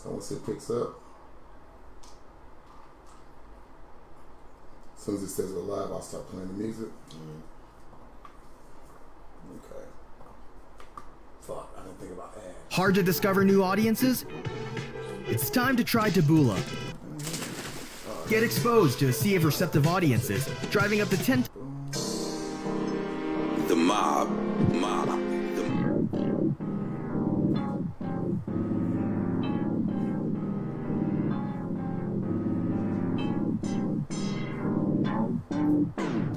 So once it picks up, as soon as it says we're live, I'll start playing the music. Okay. Fuck, I didn't think about that. Hard to discover new audiences? It's time to try Taboola. Get exposed to a sea of receptive audiences, driving up to 10. The mob.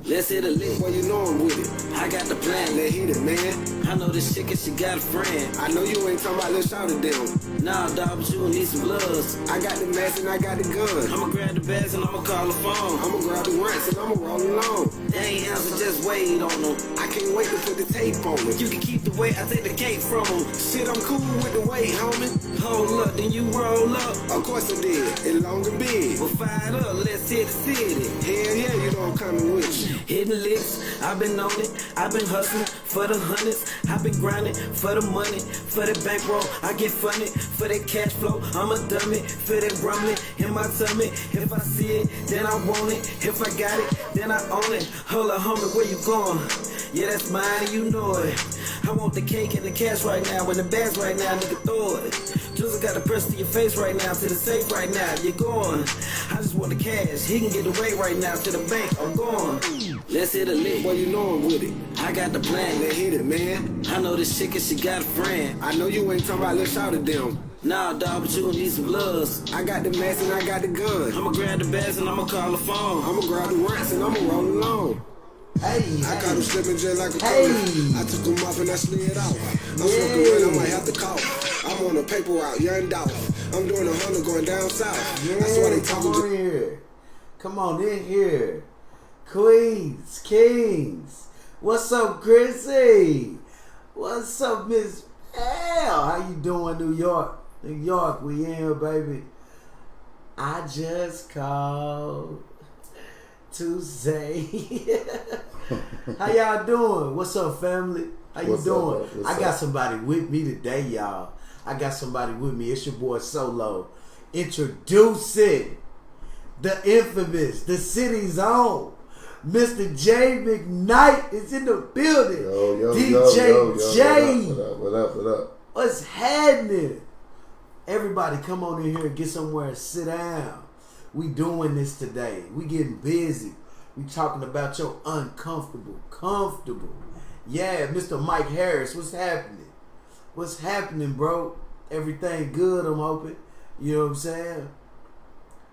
Let's hit a lick, boy, you know I'm with it. I got the plan, let's hit it, man. I know this chick and she got a friend. I know you ain't talking about let's shout at them. Nah, dog, but you gon' need some bloods. I got the mask and I got the gun. I'ma grab the bags and I'ma call the phone. I'ma grab the rents and I'ma roll along. They ain't answer, just wait on them. I can't wait to put the tape on them. You can keep the weight, I take the cake from them. Shit, I'm cool with the weight, homie. Hold up, then you roll up. Of course I did, and long and big. Well, fired up, let's hit the city. Hell yeah, you know I'm coming with you. Hitting licks, I've been on it, I've been hustling for the hundreds, I've been grinding for the money, for the bankroll, I get funded, for that cash flow, I'm a dummy, for that rumbling in my tummy, if I see it, then I want it, if I got it, then I own it, hold up homie, where you going? Yeah, that's mine, you know it. I want the cake and the cash right now, and the bags right now, nigga, throw it. Just got the press to your face right now, to the safe right now, you're going. I just want the cash, he can get the rate right now, to the bank, I'm going. Let's hit a lick, boy, you know I'm with it. I got the plan, let's hit it, man. I know this chick and she got a friend. I know you ain't talking about let's shout at them. Nah, dog, but you gon' need some bloods. I got the mask and I got the gun. I'ma grab the bags and I'ma call the phone. I'ma grab the rents and I'ma roll along. Hey, I caught him slipping just like a hey. I took him off and I slid out. I'm smoking weed, I might have to call. I'm on a paper route, young dog. I'm doing 100 going down south. Yeah, That's why they come talking on here. Come on in here. Queens, Kings. What's up, Chrissy? What's up, Miss L? How you doing, New York? New York, we in here, baby. I just called to say how y'all doing? What's up, family? How you doing? I got somebody with me today, y'all. I got somebody with me. It's your boy Solo. Introducing the infamous, the city's own, Mr. J McKnight is in the building. DJ J. What up? What's happening? Everybody come on in here and get somewhere and sit down. We doing this today. We getting busy. We talking about your uncomfortable, comfortable. Yeah, Mr. Mike Harris, what's happening? What's happening, bro? Everything good, I'm hoping. You know what I'm saying?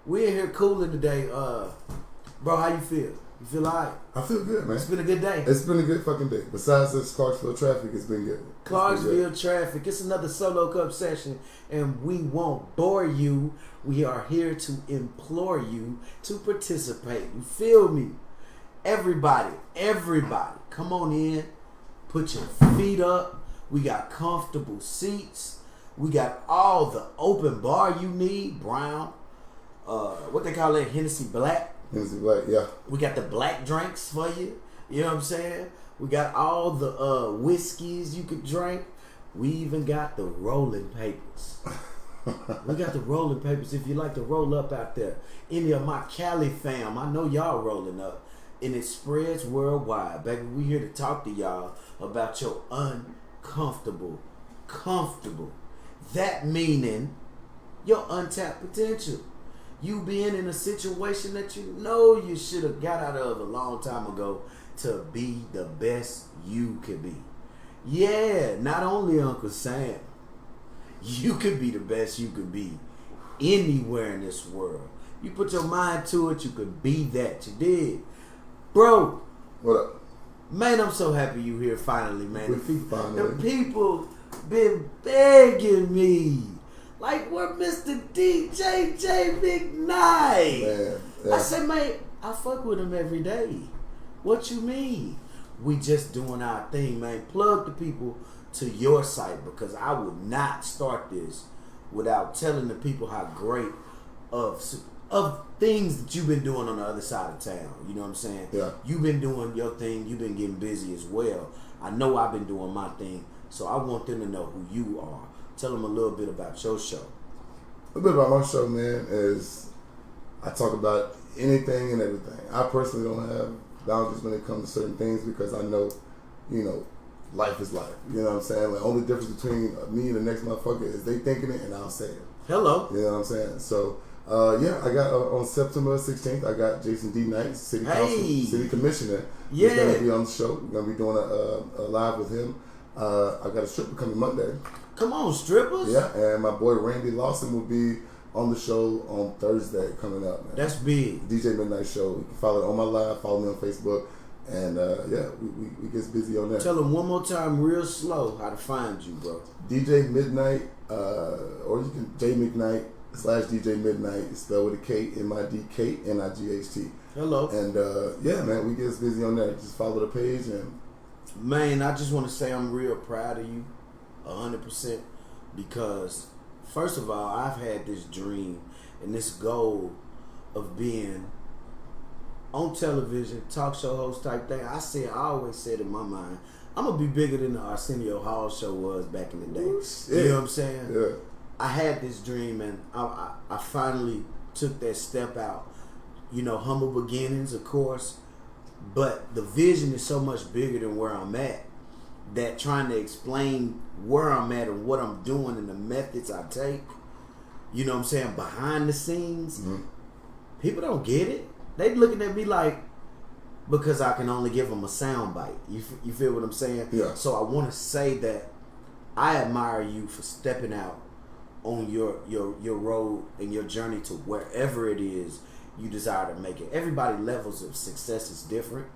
We in here cooling today. Bro, how you feel? You feel alright? I feel good, man. It's been a good day. It's been a good fucking day. Besides this Clarksville traffic, it's been good. Clarksville traffic. It's another Solo Cup session, and we won't bore you. We are here to implore you to participate. You feel me? Everybody, come on in. Put your feet up. We got comfortable seats. We got all the open bar you need. Brown. What they call it? Hennessy Black. Hennessy Black, yeah. We got the black drinks for you. You know what I'm saying? We got all the whiskeys you could drink. We even got the rolling papers. We got the rolling papers if you like to roll up out there. Any of my Cali fam, I know y'all rolling up. And it spreads worldwide. Baby, we here to talk to y'all about your uncomfortable, comfortable. That meaning your untapped potential. You being in a situation that you know you should have got out of a long time ago to be the best you could be. Yeah, not only Uncle Sam. You could be the best you could be anywhere in this world. You put your mind to it, you could be that. You did. Bro. What up? Man, I'm so happy you here finally, man. The people been begging me. Like, where Mr. DJ J McKnight? Man, yeah. I said, man, I fuck with him every day. What you mean? We just doing our thing, man. Plug the people to your site, because I would not start this without telling the people how great of things that you've been doing on the other side of town. You know what I'm saying? Yeah. You've been doing your thing. You've been getting busy as well. I know I've been doing my thing, so I want them to know who you are. Tell them a little bit about your show. A bit about my show, man, is I talk about anything and everything. I personally don't have boundaries when it comes to certain things because I know, life is life. You know what I'm saying? Like, only difference between me and the next motherfucker is they thinking it and I'll say it. Hello. You know what I'm saying? So, I got on September 16th, I got Jason D. Knight, City Commissioner. He's going to be on the show. We're going to be doing a live with him. I got a stripper coming Monday. Come on, strippers. Yeah, and my boy Randy Lawson will be on the show on Thursday coming up, man. That's big. DJ Midnight Show. You can follow it on my live, follow me on Facebook. And we get busy on that. Tell them one more time real slow how to find you, bro. DJ Midnight, or you can J McKnight /DJ Midnight. It's spelled with a K, MIDKNIGHT. Hello. And man, we get busy on that. Just follow the page and. Man, I just want to say I'm real proud of you, 100%, because first of all, I've had this dream and this goal of being on television, talk show host type thing. I always said in my mind, I'm gonna be bigger than the Arsenio Hall show was back in the day. You know what I'm saying? Yeah. I had this dream and I finally took that step out. Humble beginnings, of course. But the vision is so much bigger than where I'm at that trying to explain where I'm at and what I'm doing and the methods I take, you know what I'm saying, behind the scenes, people don't get it. They looking at me like, because I can only give them a sound bite. You feel what I'm saying? Yeah. So I want to say that I admire you for stepping out on your road and your journey to wherever it is you desire to make it. Everybody levels of success is different,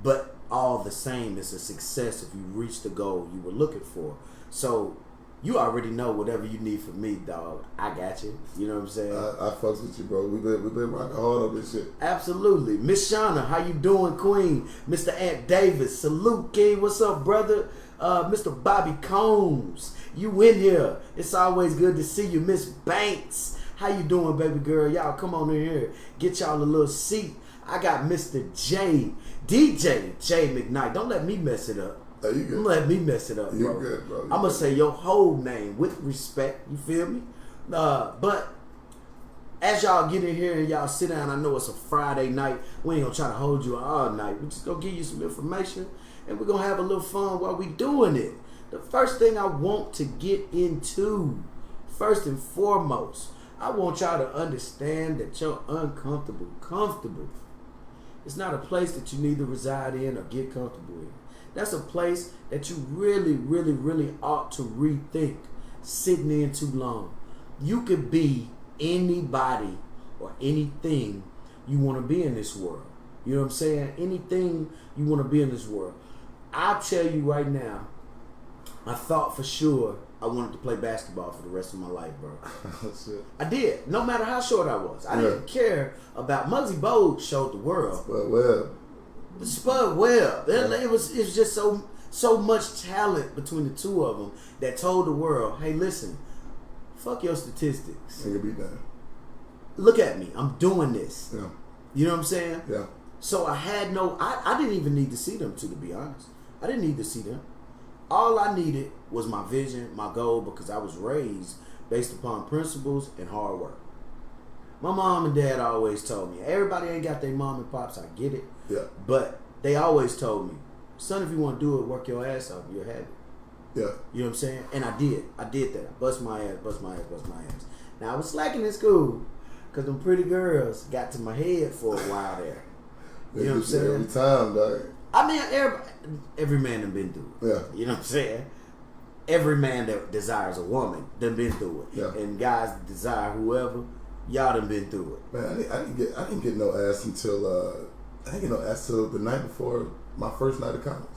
but all the same, it's a success if you reach the goal you were looking for. So you already know whatever you need from me, dog. I got you. You know what I'm saying? I fucks with you, bro. We been rocking hard on this shit. Absolutely. Miss Shauna, how you doing, Queen? Mr. Ant Davis, salute, King. What's up, brother? Mr. Bobby Combs, you in here. It's always good to see you. Miss Banks, how you doing, baby girl? Y'all come on in here. Get y'all a little seat. I got Mr. J, DJ J McKnight. Don't let me mess it up. Oh, you good. Don't let me mess it up, bro. You good, bro. I'm going to say your whole name with respect. You feel me? But as y'all get in here and y'all sit down, I know it's a Friday night. We ain't going to try to hold you all night. We just going to give you some information and we're going to have a little fun while we doing it. The first thing I want to get into, first and foremost, I want y'all to understand that you're uncomfortable. Comfortable. It's not a place that you need to reside in or get comfortable in. That's a place that you really, really, really ought to rethink sitting in too long. You could be anybody or anything you want to be in this world. You know what I'm saying? Anything you want to be in this world. I'll tell you right now, I thought for sure I wanted to play basketball for the rest of my life, bro. Shit. I did. No matter how short I was. I didn't care about Muggsy Bogues showed the world. Spud Webb. It was just so much talent between the two of them that told the world, hey, listen, fuck your statistics. Nigga be done. Look at me. I'm doing this. Yeah. You know what I'm saying? Yeah. So I had I didn't even need to see them, to be honest. I didn't need to see them. All I needed was my vision, my goal, because I was raised based upon principles and hard work. My mom and dad always told me, everybody ain't got their mom and pops, I get it. Yeah. But they always told me, son, if you want to do it, work your ass off, you'll have it. Yeah. You know what I'm saying? And I did that. I bust my ass. Now I was slacking in school because them pretty girls got to my head for a while there. You know what I'm saying? Every time, dog. I mean, every man done been through it. Yeah. You know what I'm saying? Every man that desires a woman done been through it. Yeah. And guys that desire whoever, y'all done been through it. Man, I didn't get no ass until the night before my first night of college.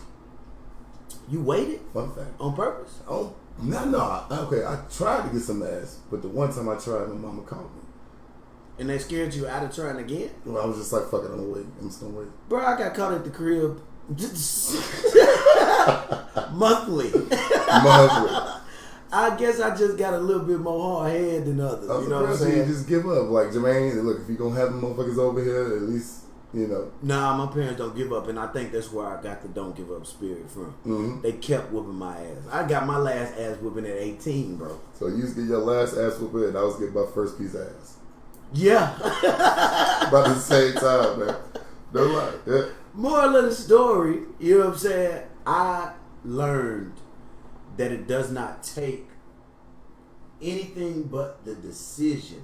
You waited? Fun fact. On purpose? Oh, no. Okay, I tried to get some ass, but the one time I tried, my mama called me. And they scared you out of trying again? Well, I was just like, fuck it, I'm gonna wait. I'm just gonna wait. Bro, I got caught at the crib monthly. I guess I just got a little bit more hard head than others. You know what I'm saying? You just give up. Like, Jermaine, look, if you gonna have them motherfuckers over here, at least You know. Nah, my parents don't give up, and I think that's where I got the don't give up spirit from. Mm-hmm. They kept whooping my ass. I got my last ass whooping at 18, bro. So you used to get your last ass whooping, and I was getting my first piece of ass. Yeah. About the same time, man. No lie. Yeah. Moral of the story, you know what I'm saying? I learned that it does not take anything but the decision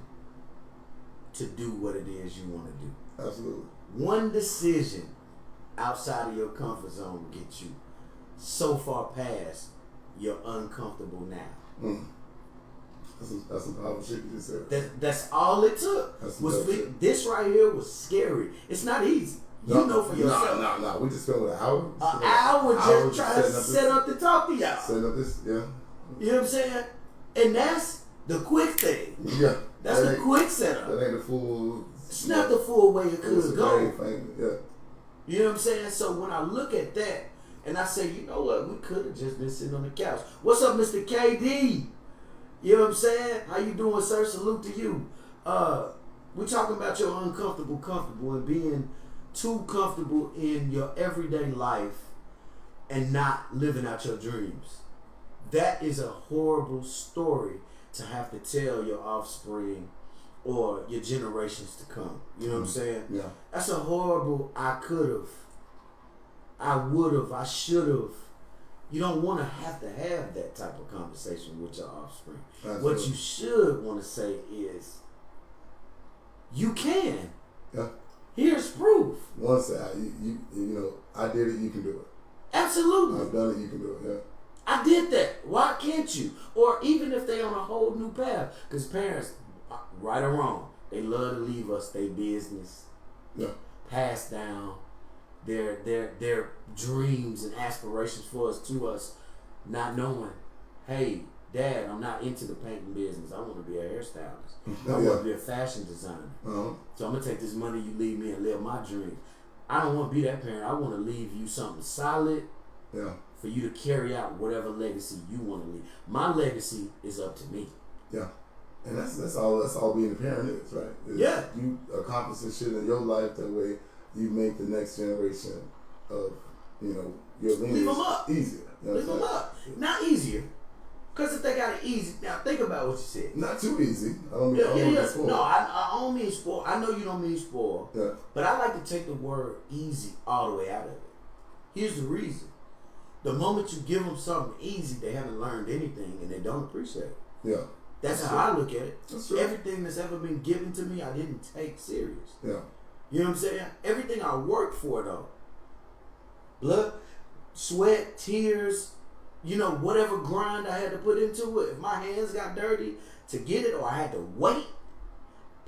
to do what it is you want to do. Absolutely. One decision outside of your comfort zone will get you so far past your uncomfortable now. Mm. That's some powerful shit you just said. That's all it took. This right here was scary. It's not easy. You know for yourself. No. We just spent an hour. An hour just trying to set up to talk to y'all. Setting up this, yeah. You know what I'm saying? And that's the quick thing. Yeah. That's the quick setup. That ain't the full. It's not the full way it could go. Yeah. You know what I'm saying? So when I look at that and I say, you know what, we could have just been sitting on the couch. What's up, Mr. KD? You know what I'm saying? How you doing, sir? Salute to you. We talking about your comfortable, and being too comfortable in your everyday life and not living out your dreams. That is a horrible story to have to tell your offspring or your generations to come. You know what I'm saying? Yeah. That's a horrible I could have, I would have, I should have. You don't want to have that type of conversation with your offspring. Absolutely. What you should want to say is, you can. Yeah. Here's proof. Once you know, I did it, you can do it. Absolutely. I've done it, you can do it. Yeah. I did that. Why can't you? Or even if they on a whole new path, because parents, right or wrong, they love to leave us their business, Yeah. pass down their dreams and aspirations for us to us, not knowing, hey, Dad, I'm not into the painting business. I want to be a hairstylist. I want to be a fashion designer. Uh-huh. So I'm gonna take this money you leave me and live my dreams. I don't want to be that parent. I want to leave you something solid. Yeah. For you to carry out whatever legacy you want to leave. My legacy is up to me. Yeah. And that's all being a parent is, right? Yeah. You accomplishing shit in your life that way you make the next generation of, you know, your lineage Leave them up. easier. You know Leave them up. Not easier. Because if they got it easy, now think about what you said. Not too easy. I don't Yeah. mean No, I don't mean spoil. I know you don't mean spoil. Yeah. But I like to take the word easy all the way out of it. Here's the reason. The moment you give them something easy, they haven't learned anything and they don't appreciate it. Yeah. That's how I look at it. That's true. Everything that's ever been given to me, I didn't take serious. Yeah. You know what I'm saying? Everything I worked for, though. Blood, sweat, tears, you know, whatever grind I had to put into it. If my hands got dirty to get it or I had to wait.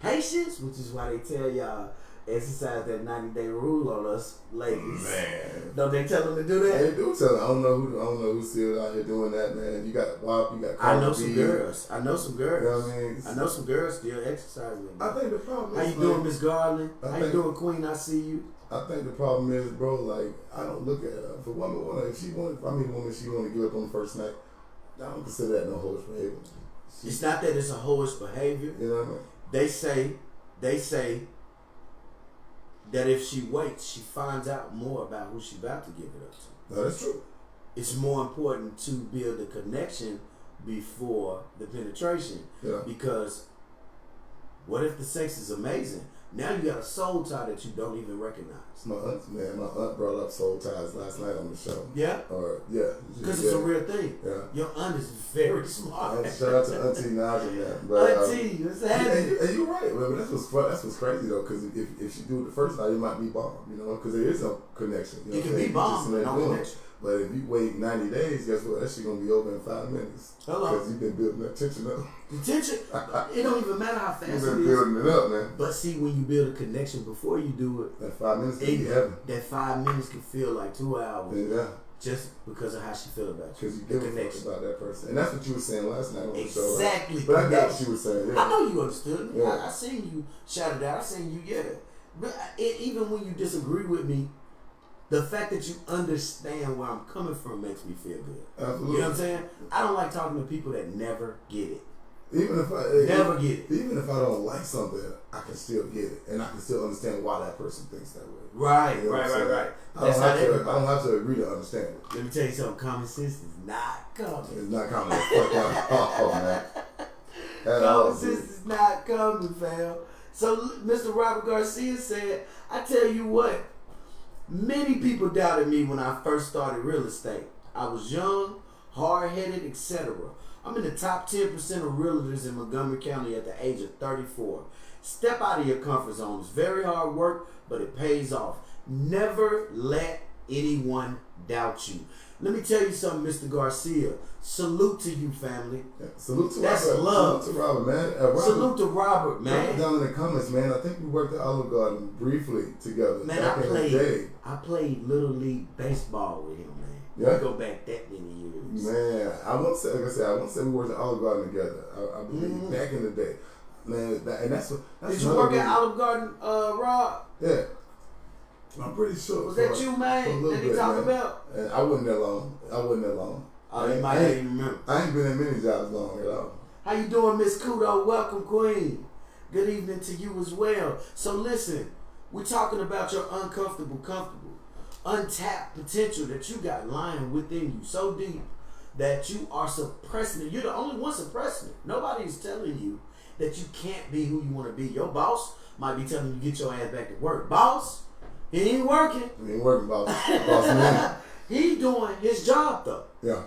Patience, which is why they tell y'all exercise that 90-day rule on us ladies. Man. Don't they tell them to do that? They do tell them. I don't know who's still out here doing that, man. You got WAP, you got I know some girls. You know what I mean? I know some girls still exercising. I think the problem How is, you doing, Miss Garland? How you think- doing, Queen? I see you. I think the problem is, bro, like, I don't look at her. If a woman if she want to give up on the first night, I don't consider that no hoish behavior. It's not that it's a hoish behavior. You know what I mean? They say that if she waits, she finds out more about who she about to give it up to. No, that's true. It's more important to build a connection before the penetration. Yeah. Because what if the sex is amazing? Now you got a soul tie that you don't even recognize. My aunt brought up soul ties last night on the show. Yeah? Because it's a real thing. Yeah. Your aunt is very smart. Shout out to Auntie Naja, man. But, Auntie, what's happening? and you're right. Well, that's what's crazy though, because if she do it the first night, it might be bomb. You know, because there is no connection. You know It can be bomb, but no connection. But if you wait 90 days, guess what? That shit gonna be over in 5 minutes. Hello. Because you've been building that tension up. The tension, it don't even matter how fast You've it been is. building it up, man. But see, when you build a connection before you do it, That 5 minutes can be heaven. that 5 minutes can feel like 2 hours. Yeah. Just because of how she feel about you. Because you The give a connection. fuck about that person. And that's what you were saying last night on the show. Right? Exactly. But I got what you were saying. Yeah. I know you understood me. Yeah. I seen you shout it out. I seen you get it. But even when you disagree with me, the fact that you understand where I'm coming from makes me feel good. Absolutely. You know what I'm saying? I don't like talking to people that never get it. Even if I never get it. Even if I don't like something, I can still get it, and I can still understand why that person thinks that way. Right, You know what I'm saying? right. I don't have to agree to understand it. Let me tell you something. Common sense is not coming. It's not coming. Fuck out. Oh man. Common sense is not coming, fam. So Mr. Robert Garcia said, "I tell you what, many people doubted me when I first started real estate. I was young, hard-headed, etc. I'm in the top 10% of realtors in Montgomery County at the age of 34. Step out of your comfort zone. It's very hard work, but it pays off. Never let anyone doubt you." Let me tell you something, Mr. Garcia. Salute to you, family. Yeah, salute to That's Robert. love. Salute to Robert, man. Robert, Salute to Robert, man. down in the comments, man. I think we worked at Olive Garden briefly together. Man, back in the day. I played Little League baseball with him, man. Yeah. We go back that many years. Man, I won't say, like I said, I won't say we worked at Olive Garden together. I believe back in the day. Man, that's Did you work at Olive Garden, Rob? Yeah. I'm pretty sure. Was that you, man, that he talking about? And I wasn't that long. Oh, you might not even remember. I ain't been in many jobs long at all. How you doing, Miss Kudo? Welcome, Queen. Good evening to you as well. So listen, we're talking about your comfortable, untapped potential that you got lying within you so deep that you are suppressing it. You're the only one suppressing it. Nobody is telling you that you can't be who you want to be. Your boss might be telling you to get your ass back to work. Boss, he ain't working. He ain't working, boss man. He doing his job though. Yeah.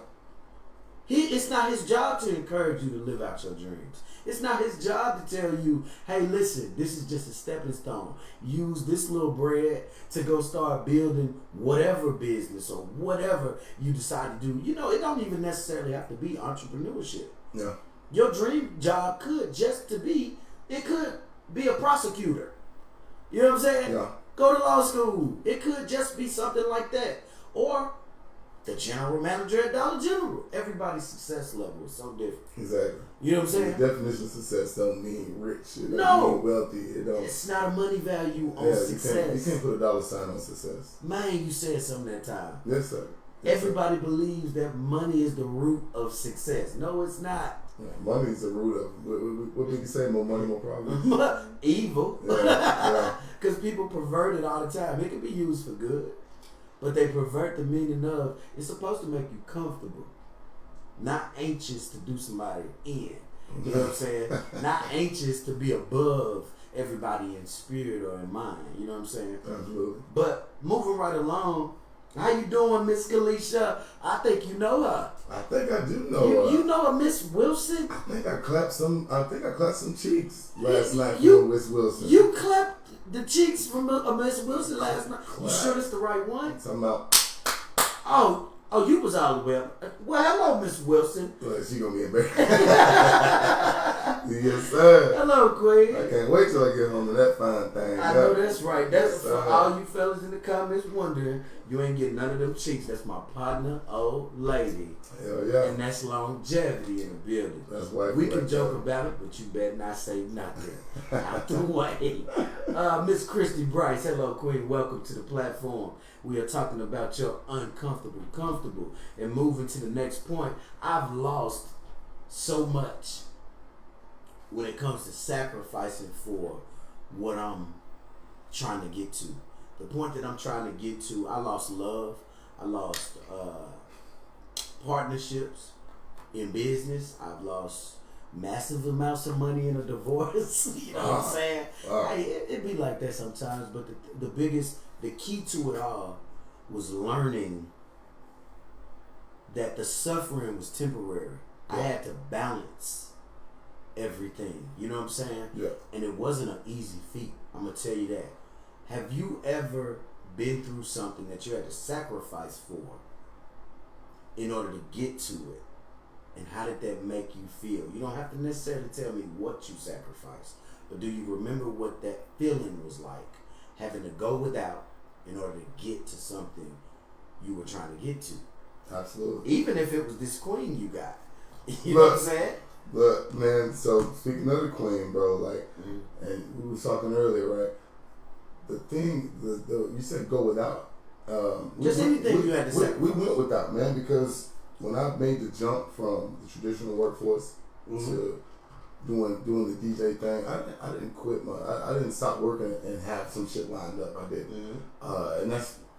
It's not his job to encourage you to live out your dreams. It's not his job to tell you, hey, listen, this is just a stepping stone. Use this little bread to go start building whatever business or whatever you decide to do. You know, it don't even necessarily have to be entrepreneurship. Yeah. Your dream job could be a prosecutor. You know what I'm saying? Yeah. Go to law school. It could just be something like that. Or the general manager at Dollar General. Everybody's success level is so different. Exactly. You know what I'm saying? The definition of success don't mean rich. It No. mean wealthy. It don't. It's not a money value on success. You can't put a dollar sign on success. Man, you said something that time. Yes, sir. Everybody believes that money is the root of success. No, it's not. Yeah, money is the root of what we can say. More money, more problems. Evil. Yeah. Because people pervert it all the time. It can be used for good. But they pervert the meaning of it's supposed to make you comfortable, not anxious to do somebody in. You know what I'm saying? Not anxious to be above everybody in spirit or in mind. You know what I'm saying? Absolutely. But moving right along, how you doing, Miss Kalisha? I think you know her. I think I do know. You know a Miss Wilson? I think I clapped some cheeks last night for Miss Wilson. You clapped the cheeks from Miss Wilson last night. You sure it's the right one? Talking about. Oh, you was all the way up. Well, hello, Miss Wilson. Well, she gonna be embarrassed. Yes, sir. Hello, Queen. I can't wait till I get home to that fine thing. I know that's right. That's Yes, for sir. all you fellas in the comments wondering. You ain't getting none of them cheeks. That's my partner, old lady. Hell yeah. And that's longevity in the building. That's why We can joke about it, but you better not say nothing. Out the way. Miss Christy Bryce, hello, Queen. Welcome to the platform. We are talking about your uncomfortable, comfortable, and moving to the next point. I've lost so much when it comes to sacrificing for what I'm trying to get to. The point that I'm trying to get to, I lost love. I lost partnerships in business. I've lost massive amounts of money in a divorce. You know what I'm saying? Hey, it be like that sometimes, but the key to it all was learning that the suffering was temporary. I had to balance everything. You know what I'm saying? Yeah. And it wasn't an easy feat. I'm going to tell you that. Have you ever been through something that you had to sacrifice for in order to get to it? And how did that make you feel? You don't have to necessarily tell me what you sacrificed, but do you remember what that feeling was like? Having to go without in order to get to something you were trying to get to. Absolutely. Even if it was this queen you got. You know what I'm saying? Look, man, so speaking of the queen, bro, like, and we were talking earlier, right? The thing, you said go without. Anything you had to say. We went without, man, because when I made the jump from the traditional workforce to doing the DJ thing. I didn't quit I didn't stop working and have some shit lined up. I did, and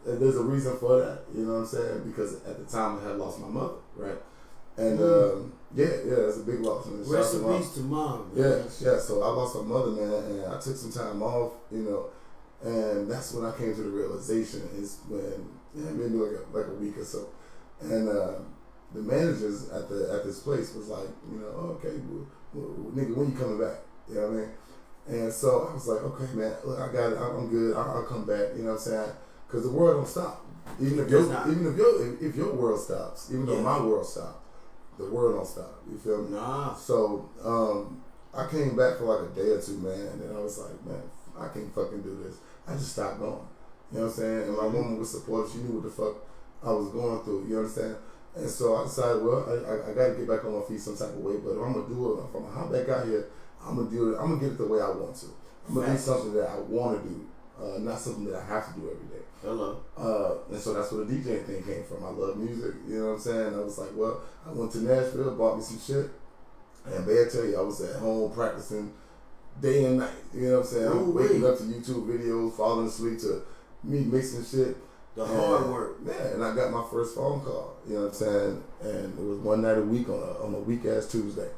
there's a reason for that. You know what I'm saying? Because at the time I had lost my mother, right? And yeah, it's a big loss. Man. Rest in peace to mom. Man. Yeah. So I lost my mother, man, and I took some time off, and that's when I came to the realization is when I've been doing like a week or so, and the managers at this place was like, okay, nigga, when you coming back? You know what I mean? And so I was like, okay, man, look, I got it. I'm good. I'll come back. You know what I'm saying? Because the world don't stop. Even if your world stops, even though my world stopped. The world don't stop. You feel me? Nah. So I came back for like a day or two, man, and then I was like, man, I can't fucking do this. I just stopped going. You know what I'm saying? And my woman was supportive. She knew what the fuck I was going through. You understand? And so I decided, well, I got to get back on my feet some type of way. But if I'm gonna do it, if I'm gonna hop back out here, I'm gonna do it. I'm gonna get it the way I want to. I'm gonna do something that I want to do, not something that I have to do every day. Hello. And so that's where the DJing thing came from. I love music, you know what I'm saying? I was like, well, I went to Nashville, bought me some shit, and I tell you, I was at home practicing day and night. You know what I'm saying? I'm waking up to YouTube videos, falling asleep to me mixing shit. The hard work. Yeah, and I got my first phone call, you know what I'm saying? And it was one night a week on a weak-ass Tuesday.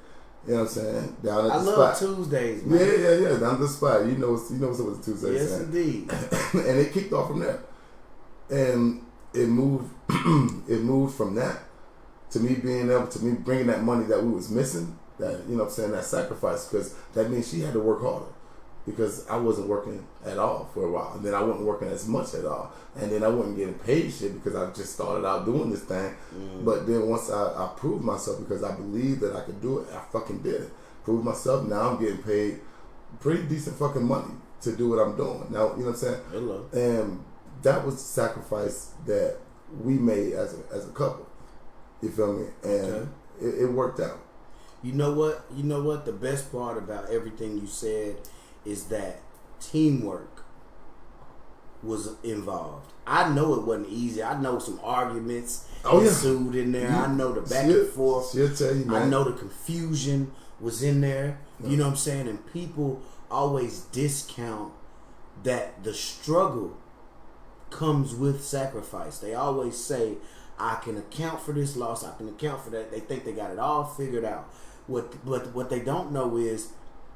You know what I'm saying? Down at the spot. I love Tuesdays, man. Yeah. Down at the spot. You know what's up with the Tuesdays. Yes, indeed. And it kicked off from there. And it moved from that to me bringing that money that we was missing, that, you know what I'm saying, that sacrifice, because that means she had to work harder, because I wasn't working at all for a while, and then I wasn't working as much at all, and then I wasn't getting paid shit because I just started out doing this thing. But then once I proved myself, because I believed that I could do it, I fucking did it. Proved myself. Now I'm getting paid pretty decent fucking money to do what I'm doing. Now, you know what I'm saying? Hello. And that was the sacrifice that we made as a couple. You feel me? And it worked out. You know what? The best part about everything you said is that teamwork was involved. I know it wasn't easy. I know some arguments ensued in there. I know the back and forth. She'll tell you, man. I know the confusion was in there. Yeah. You know what I'm saying? And people always discount that the struggle comes with sacrifice. They always say, I can account for this loss, I can account for that. They think they got it all figured out. What they don't know is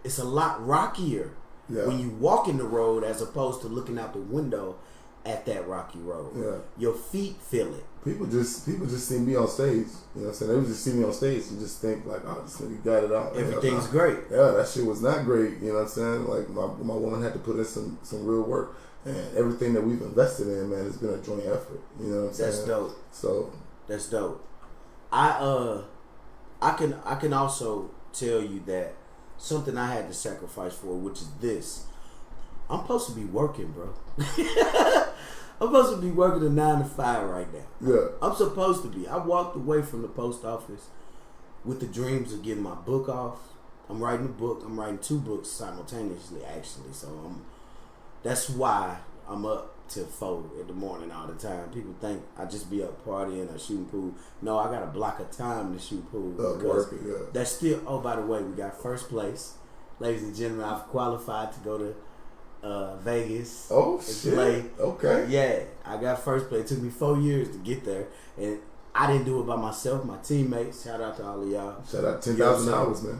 it's a lot rockier when you walk in the road as opposed to looking out the window at that rocky road. Yeah. Your feet feel it. People just see me on stage. You know what I'm saying? They would just see me on stage and just think like, oh, this nigga got it out. Everything's great. Yeah, that shit was not great. You know what I'm saying? Like my woman had to put in some real work. And everything that we've invested in, man, has been a joint effort. You know what I'm saying? That's dope. So that's dope. I can also tell you that something I had to sacrifice for, which is this. I'm supposed to be working, bro. I'm supposed to be working a 9 to 5 right now. Yeah. I'm supposed to be. I walked away from the post office with the dreams of getting my book off. I'm writing a book. I'm writing 2 books simultaneously, actually. So that's why I'm up till 4 in the morning all the time. People think I just be up partying or shooting pool. No, I got a block of time to shoot pool. That's still. Oh, by the way, we got first place, ladies and gentlemen. I've qualified to go to Vegas. Oh shit! Play. Okay. Yeah, I got first place. It took me 4 years to get there, and I didn't do it by myself. My teammates. Shout out to all of y'all. Shout out 10,000 hours, man.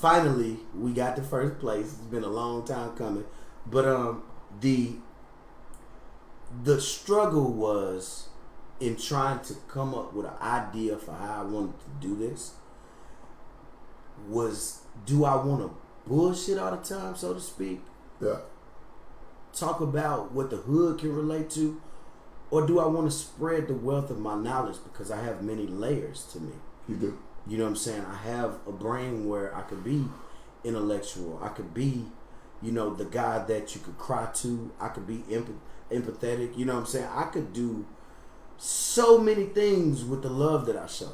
Finally, we got to first place. It's been a long time coming, but the struggle was in trying to come up with an idea for how I wanted to do this. Was, do I want to bullshit all the time, so to speak? Yeah. Talk about what the hood can relate to? Or do I want to spread the wealth of my knowledge because I have many layers to me? You do. You know what I'm saying? I have a brain where I could be intellectual. I could be, the guy that you could cry to. I could be empathetic. You know what I'm saying? I could do so many things with the love that I show.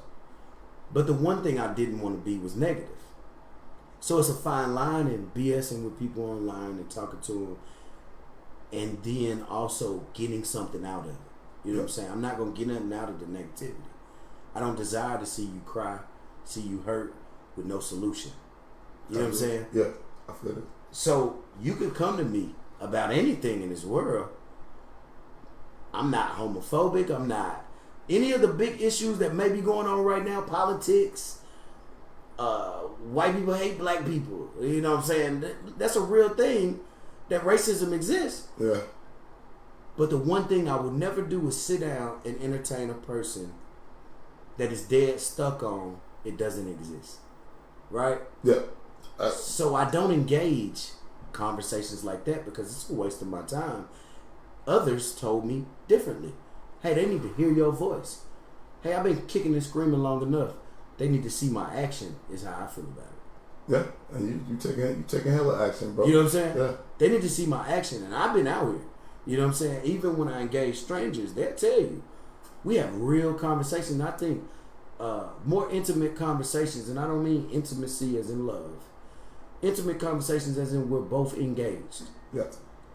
But the one thing I didn't want to be was negative. So it's a fine line in BSing with people online and talking to them, and then also getting something out of it. You know what I'm saying? I'm not going to get nothing out of the negativity. I don't desire to see you cry, see you hurt with no solution. You know what I'm saying? Yeah, I feel it. So you could come to me about anything in this world. I'm not homophobic. I'm not any of the big issues that may be going on right now. Politics. White people hate black people. You know what I'm saying? That's a real thing. That racism exists. Yeah. But the one thing I would never do is sit down and entertain a person that is dead stuck on it doesn't exist. Right? Yeah. So I don't engage conversations like that because it's a waste of my time. Others told me differently. Hey, they need to hear your voice. Hey, I've been kicking and screaming long enough. They need to see my action is how I feel about it. Yeah, and you taking hella action, bro. You know what I'm saying? Yeah. They need to see my action, and I've been out here. You know what I'm saying? Even when I engage strangers, they'll tell you. We have real conversations. I think more intimate conversations, and I don't mean intimacy as in love. Intimate conversations as in we're both engaged. Yeah.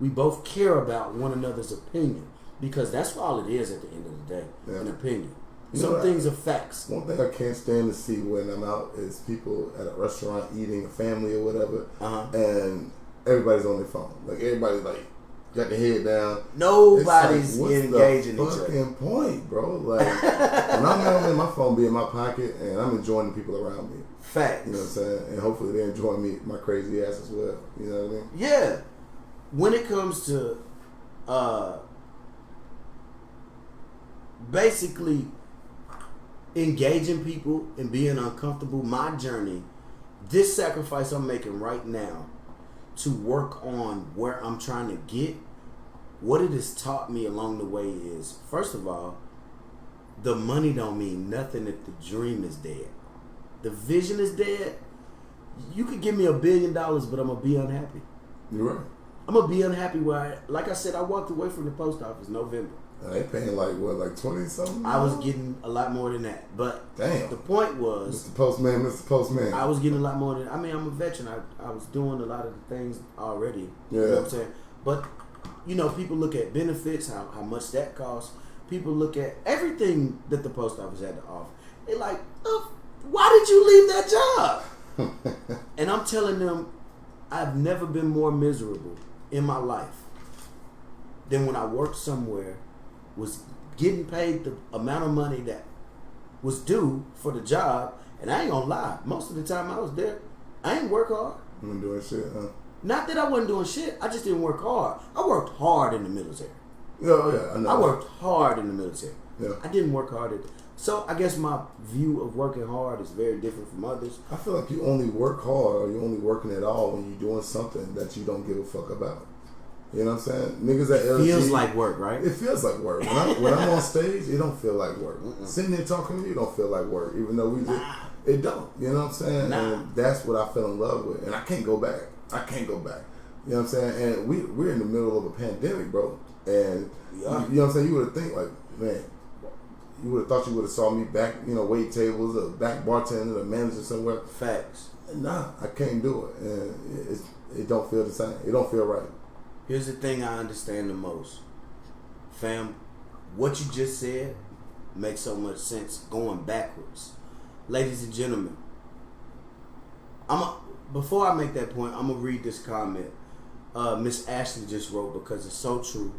We both care about one another's opinion because that's all it is at the end of the day, an opinion. Some things are facts. One thing I can't stand to see when I'm out is people at a restaurant eating, a family or whatever, and everybody's on their phone. Like everybody's like got their head down. Nobody's like, engaging each other. What's the fucking point, bro? Like when I'm out in my phone, be in my pocket, and I'm enjoying the people around me. Facts. You know what I'm saying? And hopefully they enjoy me, my crazy ass as well. You know what I mean? Yeah. When it comes to basically engaging people and being uncomfortable, my journey, this sacrifice I'm making right now to work on where I'm trying to get, what it has taught me along the way is, first of all, the money don't mean nothing if the dream is dead. The vision is dead. You could give me $1 billion, but I'm going to be unhappy. You're right. I'm going to be unhappy where, like I said, I walked away from the post office November. They paying like what, like 20 something? I was getting a lot more than that, but damn. The point was, Mr. Postman. I was getting a lot more than. I mean, I'm a veteran. I was doing a lot of the things already. Yeah. You know what I'm saying? But you know, people look at benefits, how much that costs. People look at everything that the post office had to offer. They're like, why did you leave that job? And I'm telling them, I've never been more miserable in my life than when I worked somewhere, was getting paid the amount of money that was due for the job, and I ain't gonna lie, most of the time I was there, I ain't work hard. You wasn't doing shit, huh? Not that I wasn't doing shit, I just didn't work hard. I worked hard in the military. Yeah, I know. I worked hard in the military. Yeah. I didn't work hard at so I guess my view of working hard is very different from others. I feel like you only work hard, or you only working at all when you're doing something that you don't give a fuck about. You know what I'm saying? Niggas at LG, feels like work, right? It feels like work. When I'm on stage, it don't feel like work. Sitting there talking to you don't feel like work, even though it don't. You know what I'm saying? And that's what I fell in love with, and I can't go back. You know what I'm saying? And we're in the middle of a pandemic, bro. And you know what I'm saying? You would have think like, man, you would have thought you would have saw me back, wait tables, or back bartender, or manager somewhere. Facts. Nah, I can't do it, and it don't feel the same. It don't feel right. Here's the thing I understand the most. Fam, what you just said makes so much sense going backwards. Ladies and gentlemen, before I make that point, I'm going to read this comment Miss Ashley just wrote because it's so true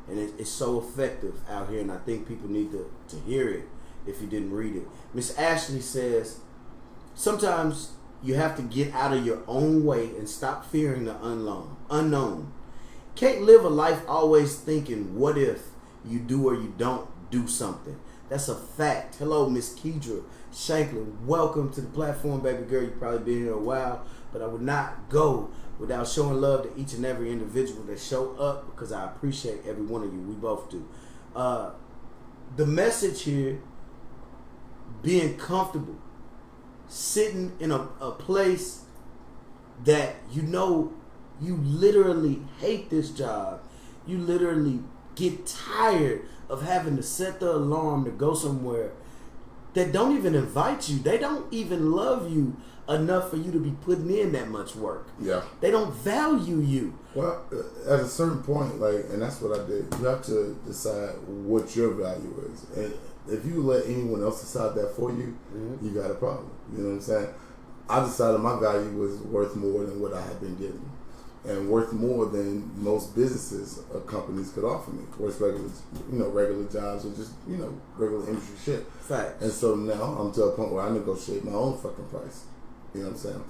and it's so effective out here, and I think people need to hear it if you didn't read it. Miss Ashley says, sometimes you have to get out of your own way and stop fearing the unknown. Can't live a life always thinking, what if you do or you don't do something. That's a fact. Hello, Miss Kedra Shanklin. Welcome to the platform, baby girl. You've probably been here a while, but I would not go without showing love to each and every individual that show up, because I appreciate every one of you. We both do. The message here, being comfortable, sitting in a place that you literally hate this job. You literally get tired of having to set the alarm to go somewhere that don't even invite you. They don't even love you enough for you to be putting in that much work. Yeah. They don't value you. Well, at a certain point, and that's what I did, you have to decide what your value is. And if you let anyone else decide that for you, you got a problem. You know what I'm saying? I decided my value was worth more than what I had been getting, and worth more than most businesses or companies could offer me. Worth regular jobs or just regular industry shit. Facts. And so now I'm to a point where I negotiate my own fucking price. You know what I'm saying?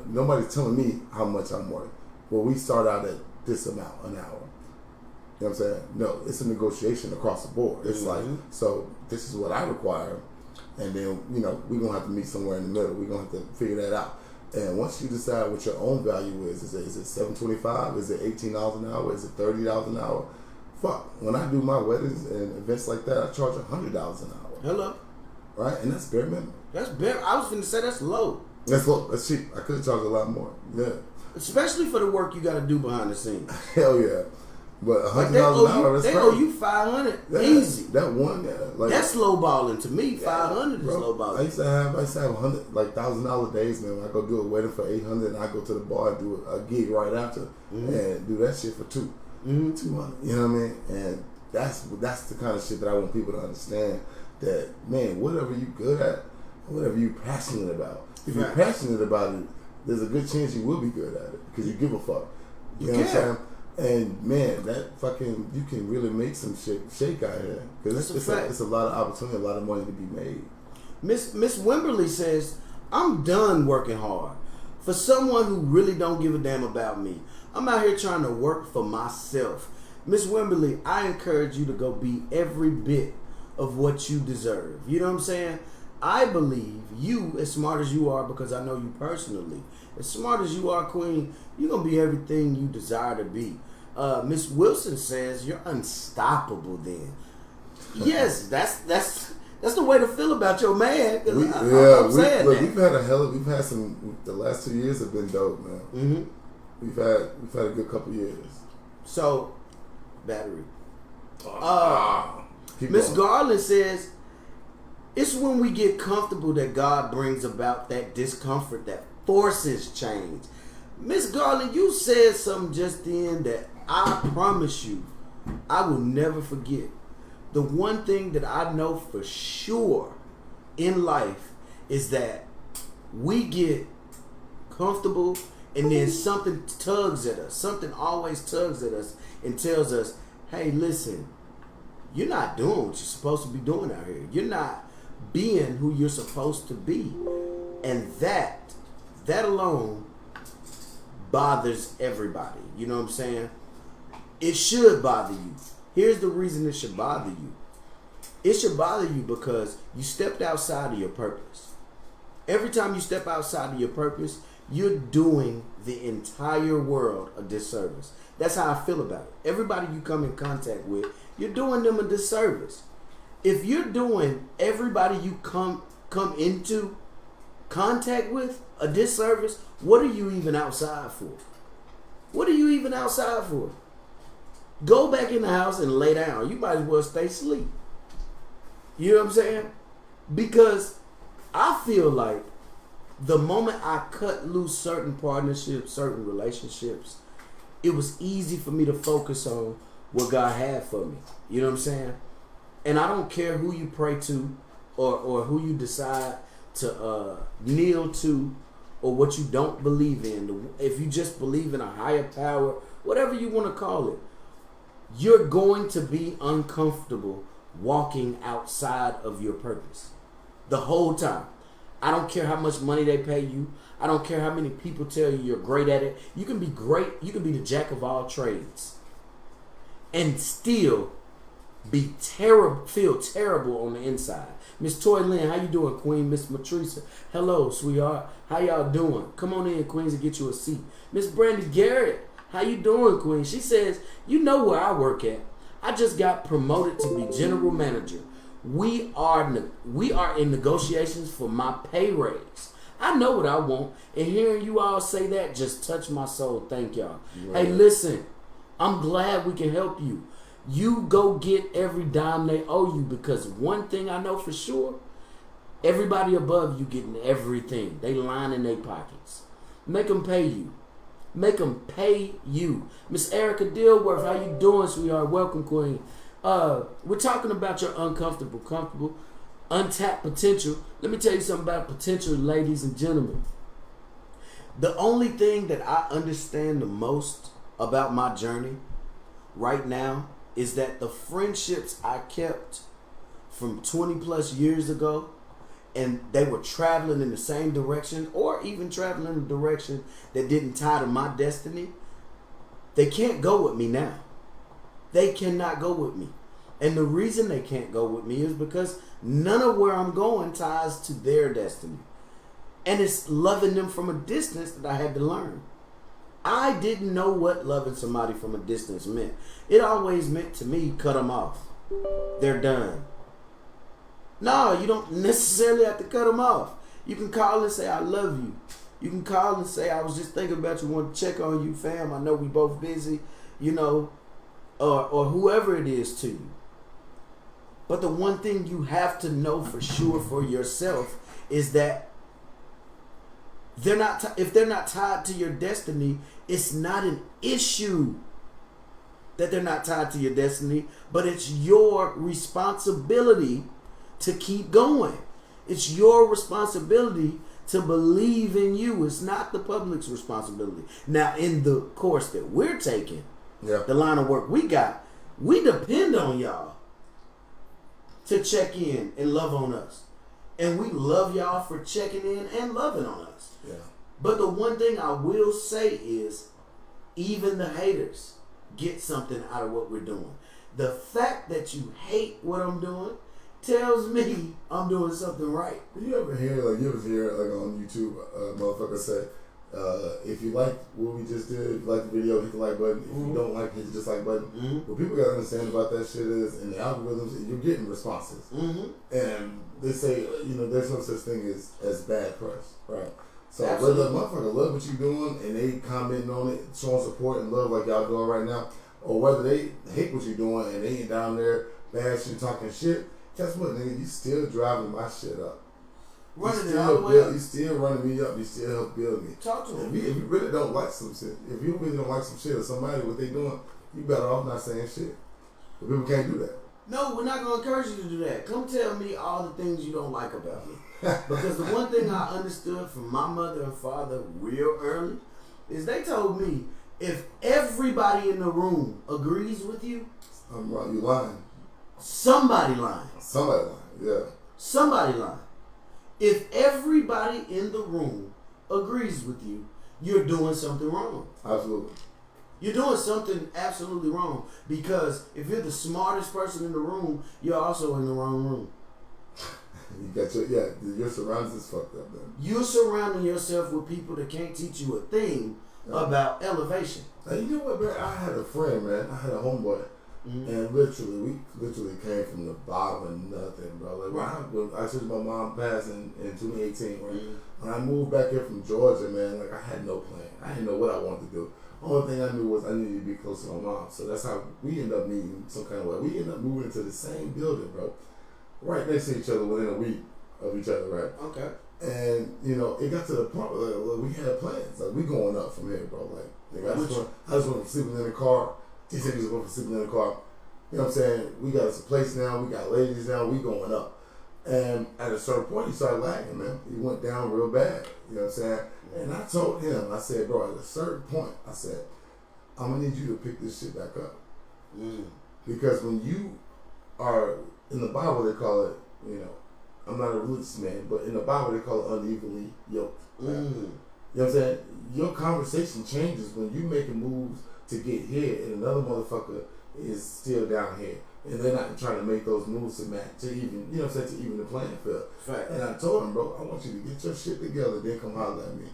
Nobody's telling me how much I'm worth. Well, we start out at this amount an hour. You know what I'm saying? No, it's a negotiation across the board. It's like, so this is what I require, and then we're gonna have to meet somewhere in the middle. We're gonna have to figure that out. And once you decide what your own value is it $7.25? Is it $18 an hour? Is it $30 an hour? Fuck. When I do my weddings and events like that, I charge $100 an hour. Hello. Right, and that's bare minimum. That's bare. I was gonna say that's low. That's low. That's cheap. I could have charged a lot more. Yeah. Especially for the work you got to do behind the scenes. Hell yeah. But $100 an hour is they crazy. owe you $500 easy. That one, that's low balling to me. $500 is low balling. I used to have $100,000 days, man. When I go do a wedding for $800, and I go to the bar and do a gig right after, and do that shit for $200. You know what I mean? And that's the kind of shit that I want people to understand. That, man, whatever you good at, whatever you passionate about. If you're passionate about it, there's a good chance you will be good at it because you give a fuck. You know what I'm saying? And man, that fucking, you can really make some shit shake out here because it's a lot of opportunity, a lot of money to be made. Miss Wimberly says, "I'm done working hard. For someone who really don't give a damn about me, I'm out here trying to work for myself." Miss Wimberly, I encourage you to go be every bit of what you deserve. You know what I'm saying? I believe you, as smart as you are, because I know you personally, as smart as you are, Queen, you're going to be everything you desire to be. Miss Wilson says you're unstoppable then. Yes, that's the way to feel about your man. We've had the last 2 years have been dope, man. Mm-hmm. We've had a good couple years. So, battery. Miss Garland says, it's when we get comfortable that God brings about that discomfort that forces change. Miss Garland, you said something just then that I promise you I will never forget. The one thing that I know for sure in life is that we get comfortable and then something tugs at us. Something always tugs at us and tells us, hey, listen, you're not doing what you're supposed to be doing out here. You're not being who you're supposed to be. And that alone bothers everybody. You know what I'm saying? It should bother you. Here's the reason it should bother you. It should bother you because you stepped outside of your purpose. Every time you step outside of your purpose, you're doing the entire world a disservice. That's how I feel about it. Everybody you come in contact with, you're doing them a disservice. If you're doing everybody you come into contact with a disservice, what are you even outside for? What are you even outside for? Go back in the house and lay down. You might as well stay asleep. You know what I'm saying? Because I feel like the moment I cut loose certain partnerships, certain relationships, it was easy for me to focus on what God had for me. You know what I'm saying? And I don't care who you pray to or who you decide to kneel to or what you don't believe in. If you just believe in a higher power, whatever you want to call it, you're going to be uncomfortable walking outside of your purpose the whole time. I don't care how much money they pay you. I don't care how many people tell you you're great at it. You can be great. You can be the jack of all trades and still be terrible, feel terrible on the inside. Miss Toy Lynn, how you doing, Queen? Miss Matrisa, hello, sweetheart. How y'all doing? Come on in, Queens, and get you a seat. Miss Brandy Garrett, how you doing, Queen? She says, you know where I work at. I just got promoted to be general manager. We are in negotiations for my pay raise. I know what I want, and hearing you all say that just touched my soul. Thank y'all. Right. Hey, listen, I'm glad we can help you. You go get every dime they owe you, because one thing I know for sure, everybody above you getting everything. They lining their pockets. Make them pay you. Make them pay you. Miss Erica Dilworth, how you doing, sweetheart? Welcome, Queen. We're talking about your comfortable. untapped potential. Let me tell you something about potential, ladies and gentlemen. The only thing that I understand the most about my journey right now is that the friendships I kept from 20 plus years ago, and they were traveling in the same direction or even traveling in a direction that didn't tie to my destiny, they can't go with me now. They cannot go with me. And the reason they can't go with me is because none of where I'm going ties to their destiny. And it's loving them from a distance that I had to learn. I didn't know what loving somebody from a distance meant. It always meant to me, cut them off. They're done. No, you don't necessarily have to cut them off. You can call and say, I love you. You can call and say, I was just thinking about you, want to check on you, fam. I know we both busy, you know, or whoever it is to you. But the one thing you have to know for sure for yourself is that if they're not tied to your destiny, it's not an issue that they're not tied to your destiny, but it's your responsibility to keep going. It's your responsibility to believe in you. It's not the public's responsibility. Now, in the course that we're taking, the line of work we got, we depend on y'all to check in and love on us. And we love y'all for checking in and loving on us. Yeah. But the one thing I will say is, even the haters get something out of what we're doing. The fact that you hate what I'm doing tells me I'm doing something right. You ever hear on YouTube, motherfucker say, if you like what we just did, if you like the video, hit the like button. If you don't like, hit the dislike button. What people gotta understand about that shit is, in the algorithms, you're getting responses. And they say, there's no such thing as bad press, right? So whether a motherfucker love what you doing and they commenting on it, showing support and love like y'all doing right now, or whether they hate what you're doing and they ain't down there bashing, talking shit, guess what, nigga? You still driving my shit up. Running it all the way up. You still running me up. You still help build me. Talk to him. If you really don't like some shit, if you really don't like some shit or somebody, what they doing, you better off not saying shit. But people can't do that. No, we're not going to encourage you to do that. Come tell me all the things you don't like about me. Because the one thing I understood from my mother and father real early is they told me, if everybody in the room agrees with you, I'm wrong. You lying. Somebody lying. Somebody lying. Yeah. Somebody lying. If everybody in the room agrees with you, you're doing something wrong. Absolutely. You're doing something absolutely wrong. Because if you're the smartest person in the room, you're also in the wrong room. You got your surroundings is fucked up, man. You're surrounding yourself with people that can't teach you a thing about elevation. Now, you know what, man? I had a friend, man. I had a homeboy. And we literally came from the bottom of nothing, bro. Like, I said my mom passed in 2018, right? When I moved back here from Georgia, man, like, I had no plan. I didn't know what I wanted to do. Only thing I knew was I needed to be close to my mom. So that's how we ended up meeting some kind of way. We ended up moving into the same building, bro. Right next to each other within a week of each other, right? Okay. And, it got to the point where we had plans. Like, we going up from here, bro. Like I just went from sleeping in the car. He said he was going from sleeping in the car. You know what I'm saying? We got us a place now. We got ladies now. We going up. And at a certain point, he started lagging, man. He went down real bad. You know what I'm saying? And I told him, I said, bro, at a certain point, I said, I'm going to need you to pick this shit back up. Because when you are, in the Bible, they call it, I'm not a religious man, but in the Bible, they call it unevenly yoked. Right? You know what I'm saying? Your conversation changes when you making moves to get here and another motherfucker is still down here. And they're not trying to make those moves to match, to even, to even the playing field. Right. And I told him, bro, I want you to get your shit together, then come holler at me.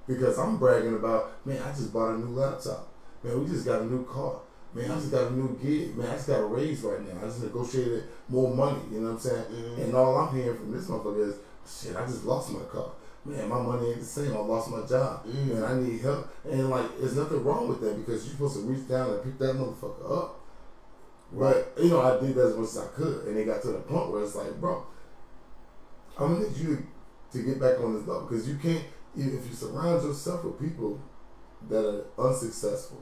Because I'm bragging about, man, I just bought a new laptop. Man, we just got a new car. Man, I just got a new gig. Man, I just got a raise right now. I just negotiated more money, you know what I'm saying? And all I'm hearing from this motherfucker is, shit, I just lost my car. Man, my money ain't the same. I lost my job. Man, I need help. And, there's nothing wrong with that because you're supposed to reach down and pick that motherfucker up. But, I did that as much as I could. And it got to the point where it's like, bro, I'm going to need you to get back on this level. Because you can't, if you surround yourself with people that are unsuccessful,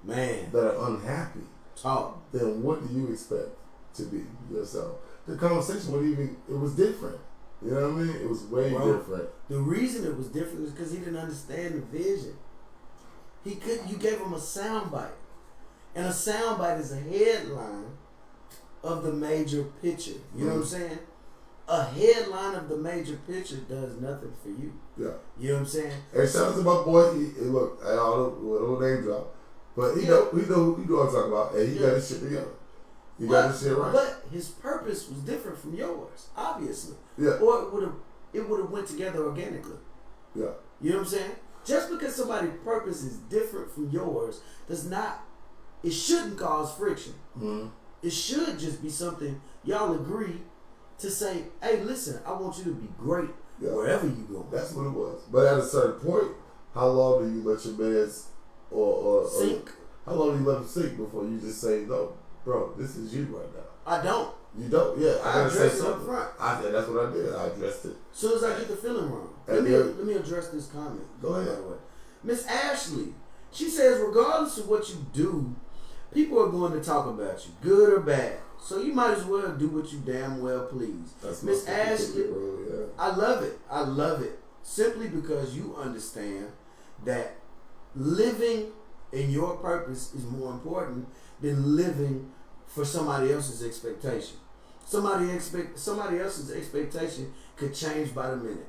man, that are unhappy, talk, then what do you expect to be yourself. The conversation it was different. You know what I mean? It was way different. The reason it was different is because he didn't understand the vision. You gave him a soundbite. And a soundbite is a headline of the major picture. You know what I'm saying? A headline of the major picture does nothing for you. Yeah. You know what I'm saying? And shout out to my boy. Look, I don't name drop. But he know what I'm talking about. And he got his shit together. He got his shit right. But his purpose was different from yours, obviously. Yeah. Or it would have went together organically. Yeah. You know what I'm saying? Just because somebody's purpose is different from yours it shouldn't cause friction. Mm-hmm. It should just be something y'all agree to say, hey, listen, I want you to be great wherever you go. That's what it was. But at a certain point, how long do you let your mans or sink? How long do you let them sink before you just say, no, bro, this is you right now? I don't. You don't? Yeah. I addressed it up front. That's what I did. I addressed it. As soon as I get the feeling wrong. Let me address this comment. Go ahead. By the way. Miss Ashley, she says, regardless of what you do, people are going to talk about you, good or bad. So you might as well do what you damn well please. Miss Ashley, I love it. I love it. Simply because you understand that living in your purpose is more important than living for somebody else's expectation. Somebody else's expectation could change by the minute,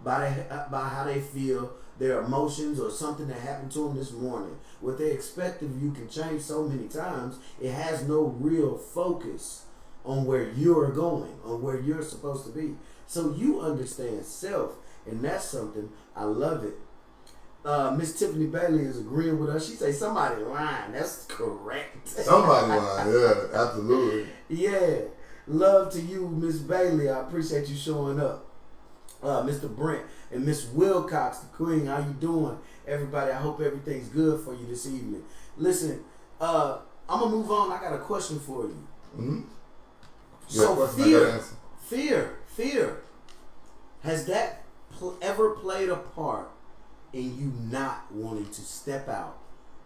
by how they feel, their emotions, or something that happened to them this morning. What they expect of you can change so many times. It has no real focus on where you're going, on where you're supposed to be. So you understand self, and that's something I love it. Miss Tiffany Bailey is agreeing with us. She say somebody lying. That's correct. Somebody lying. Yeah, absolutely. Yeah. Love to you, Miss Bailey. I appreciate you showing up. Mr. Brent and Miss Wilcox, the queen. How you doing, everybody? I hope everything's good for you this evening. Listen, I'm gonna move on. I got a question for you. Mm-hmm. So fear. Has that ever played a part in you not wanting to step out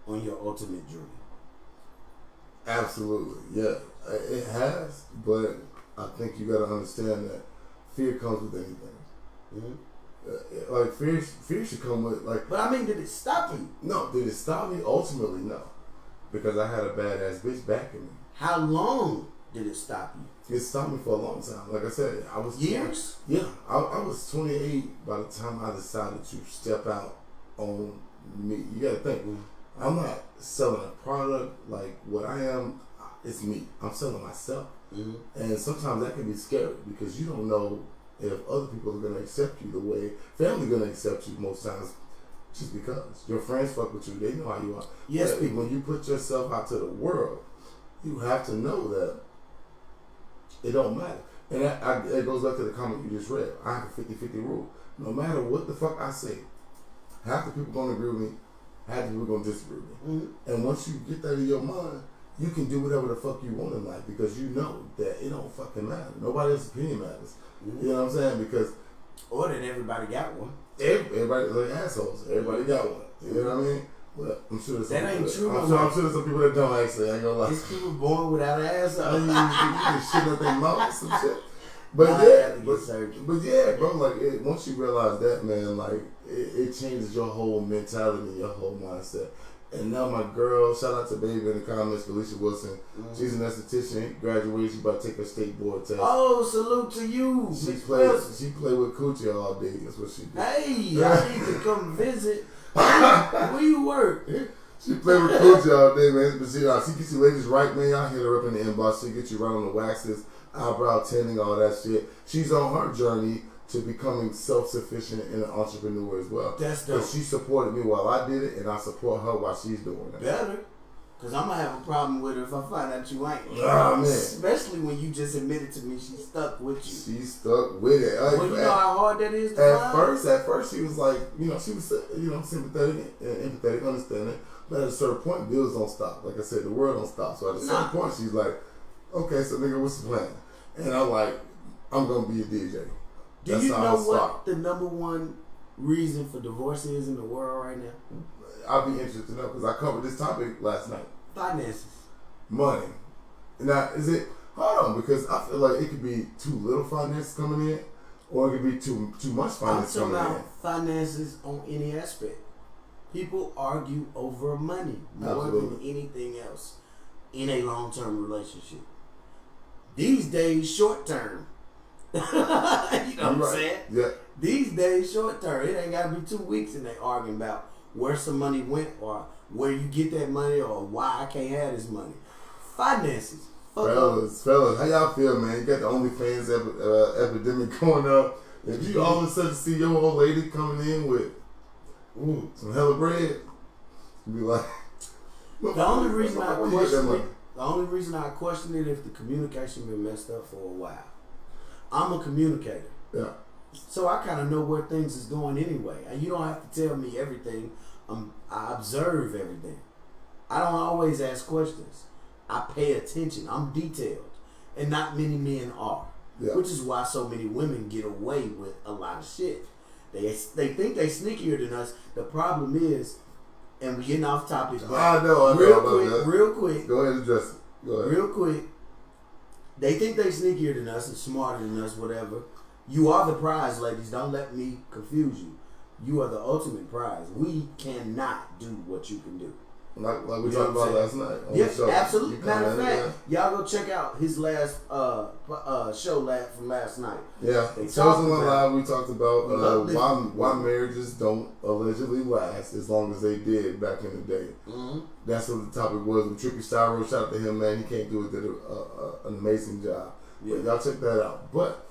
on your ultimate dream? Absolutely, yeah. It has, but I think you got to understand that fear comes with anything. Mm-hmm. Like fear should come with like. But I mean, did it stop you? No, did it stop me? Ultimately, no, because I had a badass bitch backing me. How long did it stop you? It stopped me for a long time. Like I said, I was years. Yeah, I was 28 by the time I decided to step out on me. You got to think. Mm-hmm. I'm not selling a product like what I am. It's me. I'm selling myself. Mm-hmm. And sometimes that can be scary because you don't know if other people are going to accept you the way family going to accept you most times just because. Your friends fuck with you. They know how you are. Yes, but when you put yourself out to the world, you have to know that it don't matter. And it goes back to the comment you just read. I have a 50-50 rule. No matter what the fuck I say, half the people going to agree with me, half the people going to disagree with me. Mm-hmm. And once you get that in your mind, you can do whatever the fuck you want in life because you know that it don't fucking matter. Nobody else's opinion matters. Mm-hmm. You know what I'm saying? Because or that everybody got one. Everybody like assholes. Everybody got one. You know what I mean? Well, I'm sure there's that ain't true. I'm sure there's some people that don't actually. I ain't gonna lie. These people born without an asshole. You can shit up their mouth and some shit. But yeah, bro. Like once you realize that, man, like it changes your whole mentality and your whole mindset. And now my girl, shout out to Baby in the comments, Felicia Wilson. Mm-hmm. She's an esthetician, graduated. She about to take her state board test. Oh, salute to you. She played with Coochie all day. That's what she did. Hey, I need to come visit. Where you work? She played with Coochie all day, man. But see, ladies right, man. Y'all hit her up in the inbox. She get you right on the waxes, eyebrow tinting, all that shit. She's on her journey to becoming self-sufficient and an entrepreneur as well. That's dope. She supported me while I did it, and I support her while she's doing it. Better. Because I'm going to have a problem with her if I find out you ain't. Oh, man. Especially when you just admitted to me she's stuck with you. She's stuck with it. Well, you know how hard that is to find? At first she was like, she was, sympathetic and empathetic, understanding. But at a certain point, bills don't stop. Like I said, the world don't stop. So at a certain point, she's like, okay, so nigga, what's the plan? And I'm like, I'm going to be a DJ. Do you know what the number one reason for divorce is in the world right now? I'll be interested to know because I covered this topic last night. Finances. Money. Now, is it Hold on, because I feel like it could be too little finance coming in, or it could be too much finance I'm talking coming in. about finances on any aspect. People argue over money more than anything else in a long-term relationship. These days, short-term. You know what I'm saying? Yeah. These days, short-term. It ain't got to be 2 weeks and they arguing about where some money went or where you get that money or why I can't have this money. Finances. Fellas, how y'all feel, man? You got the OnlyFans epidemic going up. If you all of a sudden see your old lady coming in with some hella bread, you be like, the only reason I question it if the communication been messed up for a while. I'm a communicator. Yeah. So I kind of know where things is going anyway. And you don't have to tell me everything. I observe everything. I don't always ask questions. I pay attention. I'm detailed. And not many men are. Yeah. Which is why so many women get away with a lot of shit. They think they sneakier than us. The problem is, and we getting off topic. I know. Real quick. Go ahead and address it. Go ahead. Real quick. They think they sneakier than us and smarter than us, whatever. You are the prize, ladies. Don't let me confuse you. You are the ultimate prize. We cannot do what you can do. Like we talked about last night. Yeah, absolutely. Matter of fact, y'all go check out his last show from last night. Yeah, Chosen One Live. We talked about why marriages don't allegedly last as long as they did back in the day. Mm-hmm. That's what the topic was. With Trippy Styro, shout out to him, man. He came through and did an amazing job. Yeah. But y'all check that out. But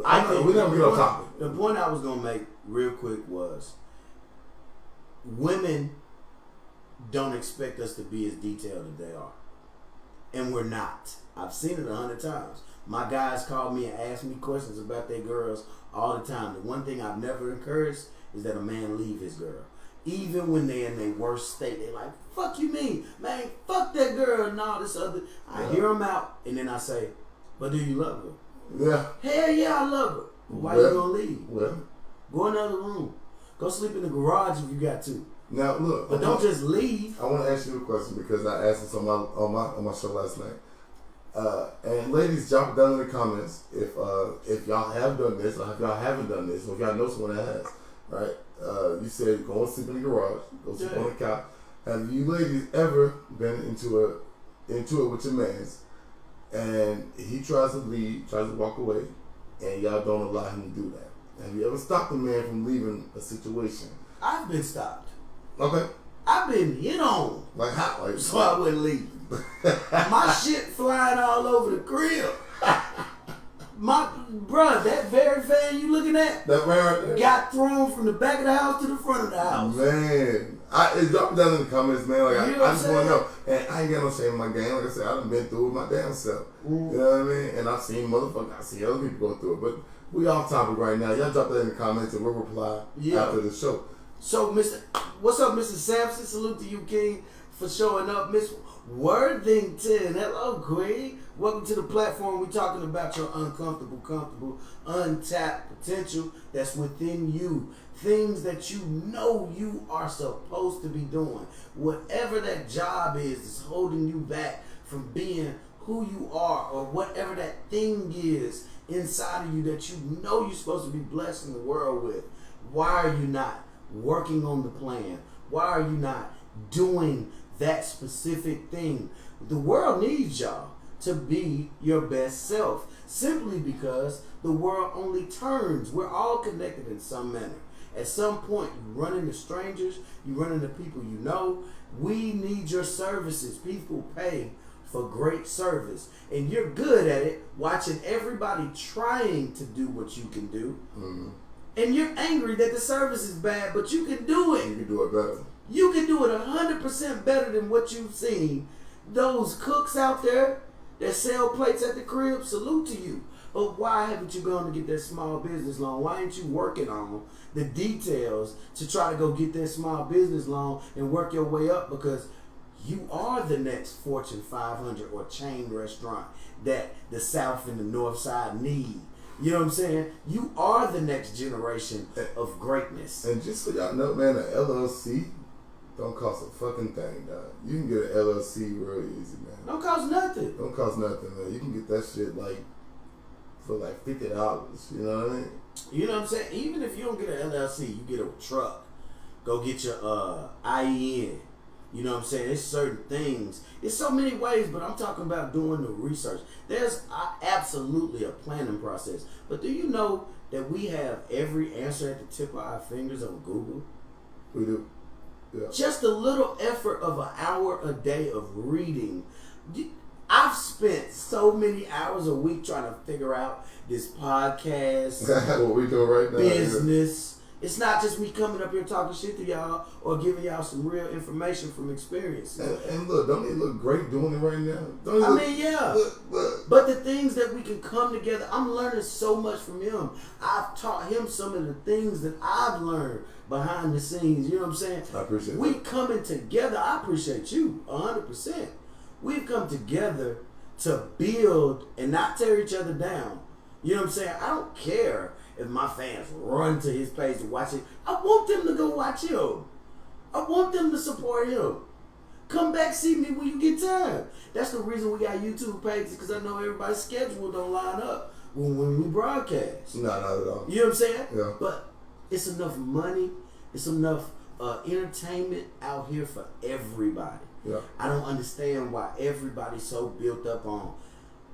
I think we never get off topic. The point I was gonna make real quick was, women don't expect us to be as detailed as they are. And we're not. I've seen it 100 times. My guys call me and ask me questions about their girls all the time. The one thing I've never encouraged is that a man leave his girl. Even when they're in their worst state, they're like, fuck you mean? Man, fuck that girl and all this other. I hear them out and then I say, but do you love her? Yeah. Hell yeah, I love her. Why you gonna leave? Well, go in another room. Go sleep in the garage if you got to. Now look, but don't just leave. I want to ask you a question because I asked this on my show last night. And ladies, drop it down in the comments if y'all have done this or if y'all haven't done this or if y'all know someone that has. Right? You said go and sleep in the garage, go sleep on the couch. Have you ladies ever been into it with your man's and he tries to leave, tries to walk away, and y'all don't allow him to do that? Have you ever stopped a man from leaving a situation? I've been stopped. Okay. I've been hit on. Like how? Like, so I wouldn't leave. My shit flying all over the crib. Bruh, that very fan you looking at got thrown from the back of the house to the front of the house. Man, drop it down in the comments, man. Like I just want to know. And I ain't got no shame in my game. Like I said, I done been through it my damn self. Mm. You know what I mean? And I've seen I see other people go through it. But we off topic right now. Y'all drop that in the comments and we'll reply after the show. So, what's up, Mr. Sampson? Salute to you, King, for showing up. Miss Worthington, hello, Queen. Welcome to the platform. We're talking about your uncomfortable, comfortable, untapped potential that's within you. Things that you know you are supposed to be doing. Whatever that job is holding you back from being who you are, or whatever that thing is inside of you that you know you're supposed to be blessing the world with. Why are you not working on the plan? Why are you not doing that specific thing? The world needs y'all to be your best self, simply because the world only turns. We're all connected in some manner. At some point, you run into strangers, you run into people you know. We need your services. People pay for great service, and you're good at it, watching everybody trying to do what you can do. Mm-hmm. And you're angry that the service is bad, but you can do it. You can do it better. You can do it 100% better than what you've seen. Those cooks out there that sell plates at the crib, salute to you. But why haven't you gone to get that small business loan? Why ain't you working on the details to try to go get that small business loan and work your way up? Because you are the next Fortune 500 or chain restaurant that the South and the North Side need. You know what I'm saying? You are the next generation of greatness. And just so y'all know, man, the LLC Don't cost a fucking thing, dog. You can get an LLC real easy, man. Don't cost nothing. Don't cost nothing, man. You can get that shit like for like $50. You know what I mean? You know what I'm saying? Even if you don't get an LLC, you get a truck. Go get your IEN. You know what I'm saying? There's certain things. There's so many ways, but I'm talking about doing the research. There's absolutely a planning process. But do you know that we have every answer at the tip of our fingers on Google? We do. Yeah. Just a little effort of an hour a day of reading. I've spent so many hours a week trying to figure out this podcast, what we doing right now, business. It's not just me coming up here talking shit to y'all or giving y'all some real information from experience. And look, don't he look great doing it right now? Yeah. Look. But the things that we can come together, I'm learning so much from him. I've taught him some of the things that I've learned behind the scenes. You know what I'm saying? I appreciate We that. coming together. I appreciate you 100%. We've come together to build and not tear each other down. You know what I'm saying? I don't care if my fans run to his page to watch it. I want them to go watch him. I want them to support him. Come back, see me when you get time. That's the reason we got YouTube pages, because I know everybody's schedule don't line up when we broadcast. No, not at all. You know what I'm saying? Yeah. But it's enough money. It's enough entertainment out here for everybody. Yeah. I don't understand why everybody's so built up on,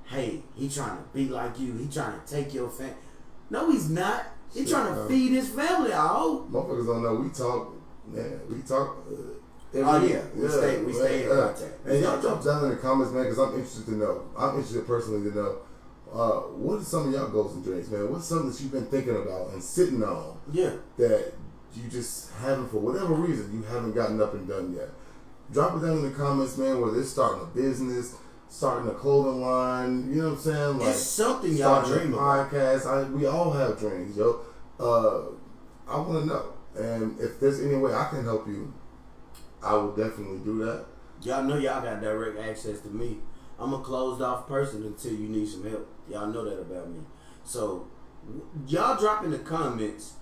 hey, he trying to be like you. He trying to take your family. No, he's not. He's trying to feed his family, I hope. Motherfuckers don't know. We talk, man. We talk. We stay about that. And y'all drop down in the comments, man, because I'm interested to know. I'm interested personally to know. What are some of y'all goals and dreams, man? What's something that you've been thinking about and sitting on? Yeah. That you just haven't, for whatever reason, you haven't gotten up and done yet. Drop it down in the comments, man. Whether it's starting a business, starting a clothing line, you know what I'm saying? Like, it's something y'all dream about. Podcast. We all have dreams, yo. I want to know, and if there's any way I can help you, I will definitely do that. Y'all know y'all got direct access to me. I'm a closed off person until you need some help. Y'all know that about me. So y'all drop in the comments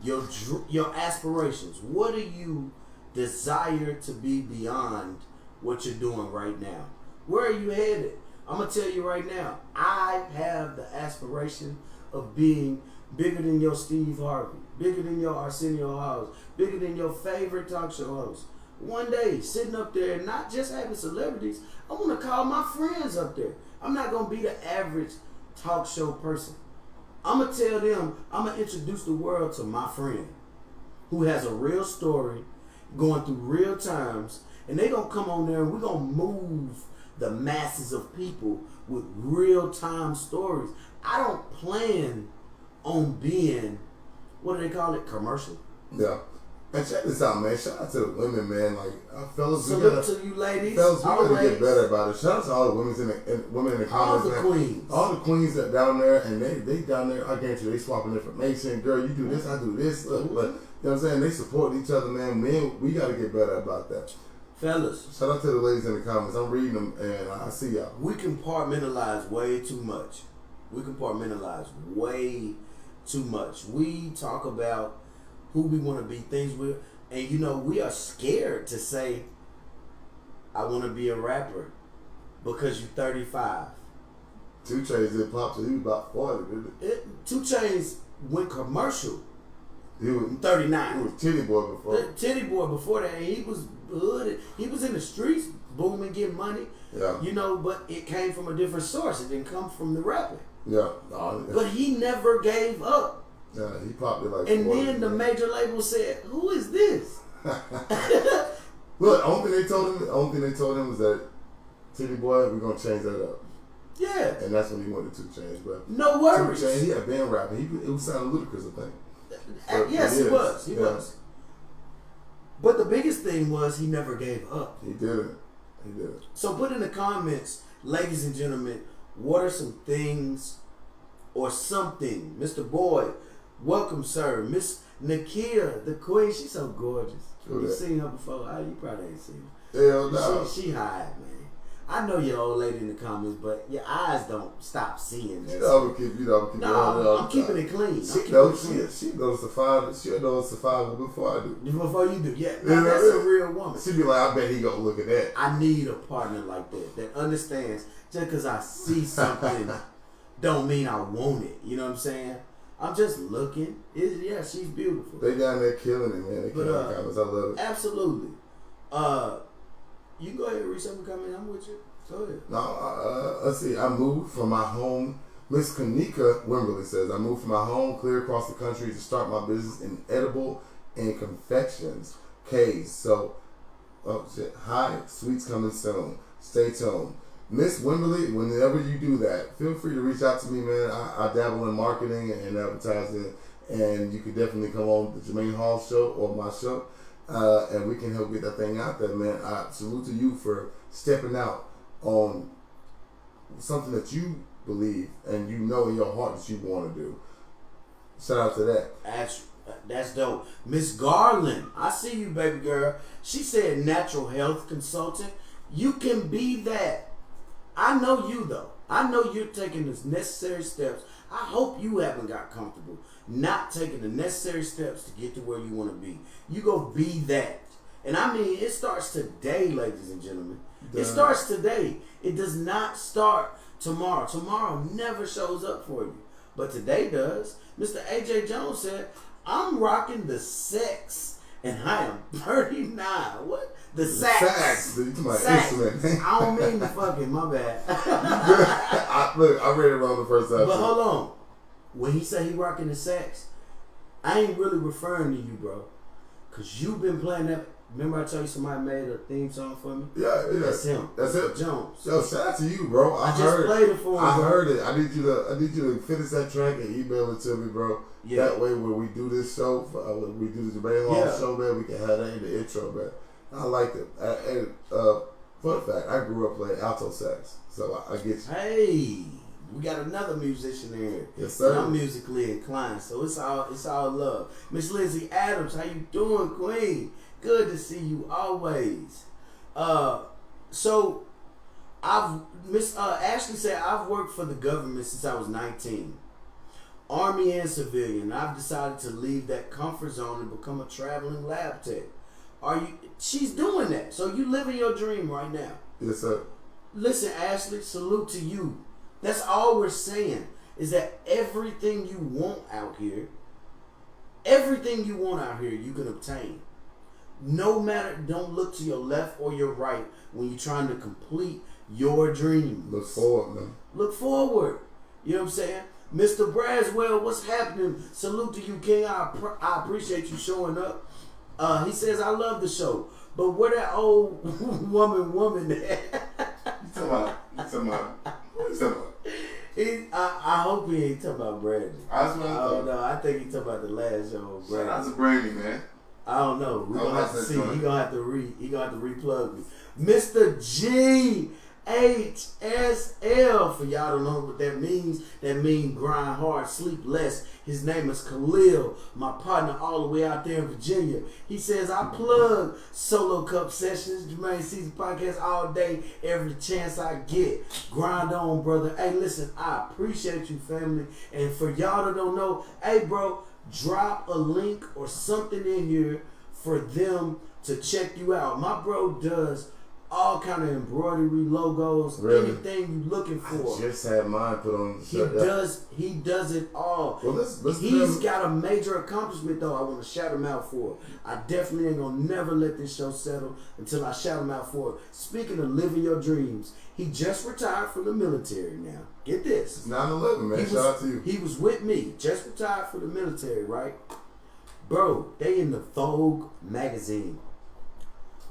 your aspirations. What do you desire to be beyond what you're doing right now? Where are you headed? I'm gonna tell you right now, I have the aspiration of being bigger than your Steve Harvey, bigger than your Arsenio Hall, bigger than your favorite talk show host. One day, sitting up there, not just having celebrities, I want to call my friends up there. I'm not going to be the average talk show person. I'm going to tell them, I'm going to introduce the world to my friend who has a real story, going through real times, and they going to come on there and we're going to move the masses of people with real time stories. I don't plan on being, what do they call it, commercial. Yeah. And check this out, man. Shout out to the women, man. Like, fellas, salute to you ladies. Fellas, we gotta get better about it. Shout out to all the women in the comments, all the man. queens. All the queens that down there, and they down there, I guarantee you, they swapping information. Girl, you do this, I do this. Look, but, you know what I'm saying? They support each other, man. Men, we gotta get better about that. Fellas. Shout out to the ladies in the comments. I'm reading them, and I see y'all. We compartmentalize way too much. We compartmentalize way too much. We talk about who we want to be, things we, and you know, we are scared to say, I want to be a rapper because you're 35. 2 Chainz did pop, so he was about 40, didn't he? 2 Chainz went commercial. He was 39. He was Titty Boy before. Titty Boy before that, and he was hood. He was in the streets, booming, getting money. Yeah. You know, but it came from a different source. It didn't come from the rapping. Yeah. But he never gave up. Yeah, he popped it like. And 40, then the major label said, "Who is this?" Look, only thing they told him was that Titty Boy, we're gonna change that up. Yeah. And that's when he wanted 2 Chainz, but no worries. 2 Chainz, he had been rapping. It was sounding ludicrous, I think. Yes, he was. He was. But the biggest thing was he never gave up. He didn't. He didn't. So put in the comments, ladies and gentlemen, what are some things or something, Mr. Boyd? Welcome, sir. Miss Nakia, the queen, she's so gorgeous. You seen her before? You probably ain't seen her. Hell no. She high, man. I know you're old lady in the comments, but your eyes don't stop seeing. You know, I'm keep No, I'm keeping it clean. She knows survival. She'll know survival before I do. Before you do, yeah. Now, that's a real woman. She be like, I bet he gonna look at that. I need a partner like that understands just because I see something don't mean I want it. You know what I'm saying? I'm just looking. Yeah, she's beautiful. They down there killing it, man. They killing the comments. I love it. Absolutely. You can go ahead and read some comments. I'm with you. Go ahead. No, let's see. I moved from my home. Miss Kanika Wimberly says, I moved from my home clear across the country to start my business in edible and confections. K's. So, oh shit. Hi, sweets coming soon. Stay tuned. Miss Wimberly, whenever you do that, feel free to reach out to me, man. I dabble in marketing and advertising, and you can definitely come on the Jermaine Hall show or my show, and we can help get that thing out there, man. I salute to you for stepping out on something that you believe and you know in your heart that you want to do. Shout out to that. That's dope. Miss Garland, I see you, baby girl. She said natural health consultant. You can be that. I know you, though. I know you're taking the necessary steps. I hope you haven't got comfortable not taking the necessary steps to get to where you want to be. You go be that. And I mean, it starts today, ladies and gentlemen. It starts today. It does not start tomorrow. Tomorrow never shows up for you. But today does. Mr. A.J. Jones said, I'm rocking the sex and I am 39. What? The sax. You talking about instrument. I don't mean the fucking, my bad. Look, I read it wrong the first time. But hold on. When he said he rocking the sax, I ain't really referring to you, bro. Because you've been playing that. Remember I told you somebody made a theme song for me? Yeah. That's him. That's it. Jones. Yo, shout out to you, bro. I just played it for him. I heard it. I need you to finish that track and email it to me, bro. Yeah. That way, when we do this show, when we do the Jermaine Hall show, man, we can have that in the intro, man. I liked it. And fun fact, I grew up playing alto sax, so I get you. Hey, we got another musician here. Yes, sir. And I'm musically inclined, so it's all love. Miss Lizzie Adams, how you doing, Queen? Good to see you always. So Miss Ashley said, I've worked for the government since I was 19. Army and civilian. I've decided to leave that comfort zone and become a traveling lab tech. She's doing that. So you living your dream right now. Yes, sir. Listen, Ashley, salute to you. That's all we're saying is that everything you want out here, you can obtain. No matter, don't look to your left or your right when you're trying to complete your dreams. Look forward, man. Look forward. You know what I'm saying? Mr. Braswell, what's happening? Salute to you, King. I appreciate you showing up. He says, I love the show. But where that old woman there? You talking about? I hope he ain't talking about Brandon. I don't know. I think he talking about the last show. Shout out to Brandy, man. I don't know. We're gonna have to see. He gonna have to replug me. Mr. GHSL, for y'all don't know what that means. That means grind hard, sleep less. His name is Khalil, my partner all the way out there in Virginia. He says, I plug Solo Cup Sessions, Jermaine Season Podcast all day, every chance I get. Grind on, brother. Hey, listen, I appreciate you, family. And for y'all that don't know, hey, bro, drop a link or something in here for them to check you out. My bro does all kind of embroidery, logos, anything you looking for. I just had mine put on the shirt. He does it all. Well, He's got a major accomplishment though I want to shout him out for. I definitely ain't gonna never let this show settle until I shout him out for it. Speaking of living your dreams, he just retired from the military now. Get this. It's 9/11, man. Shout out to you. He was with me, just retired from the military, right? Bro, they in the Vogue magazine.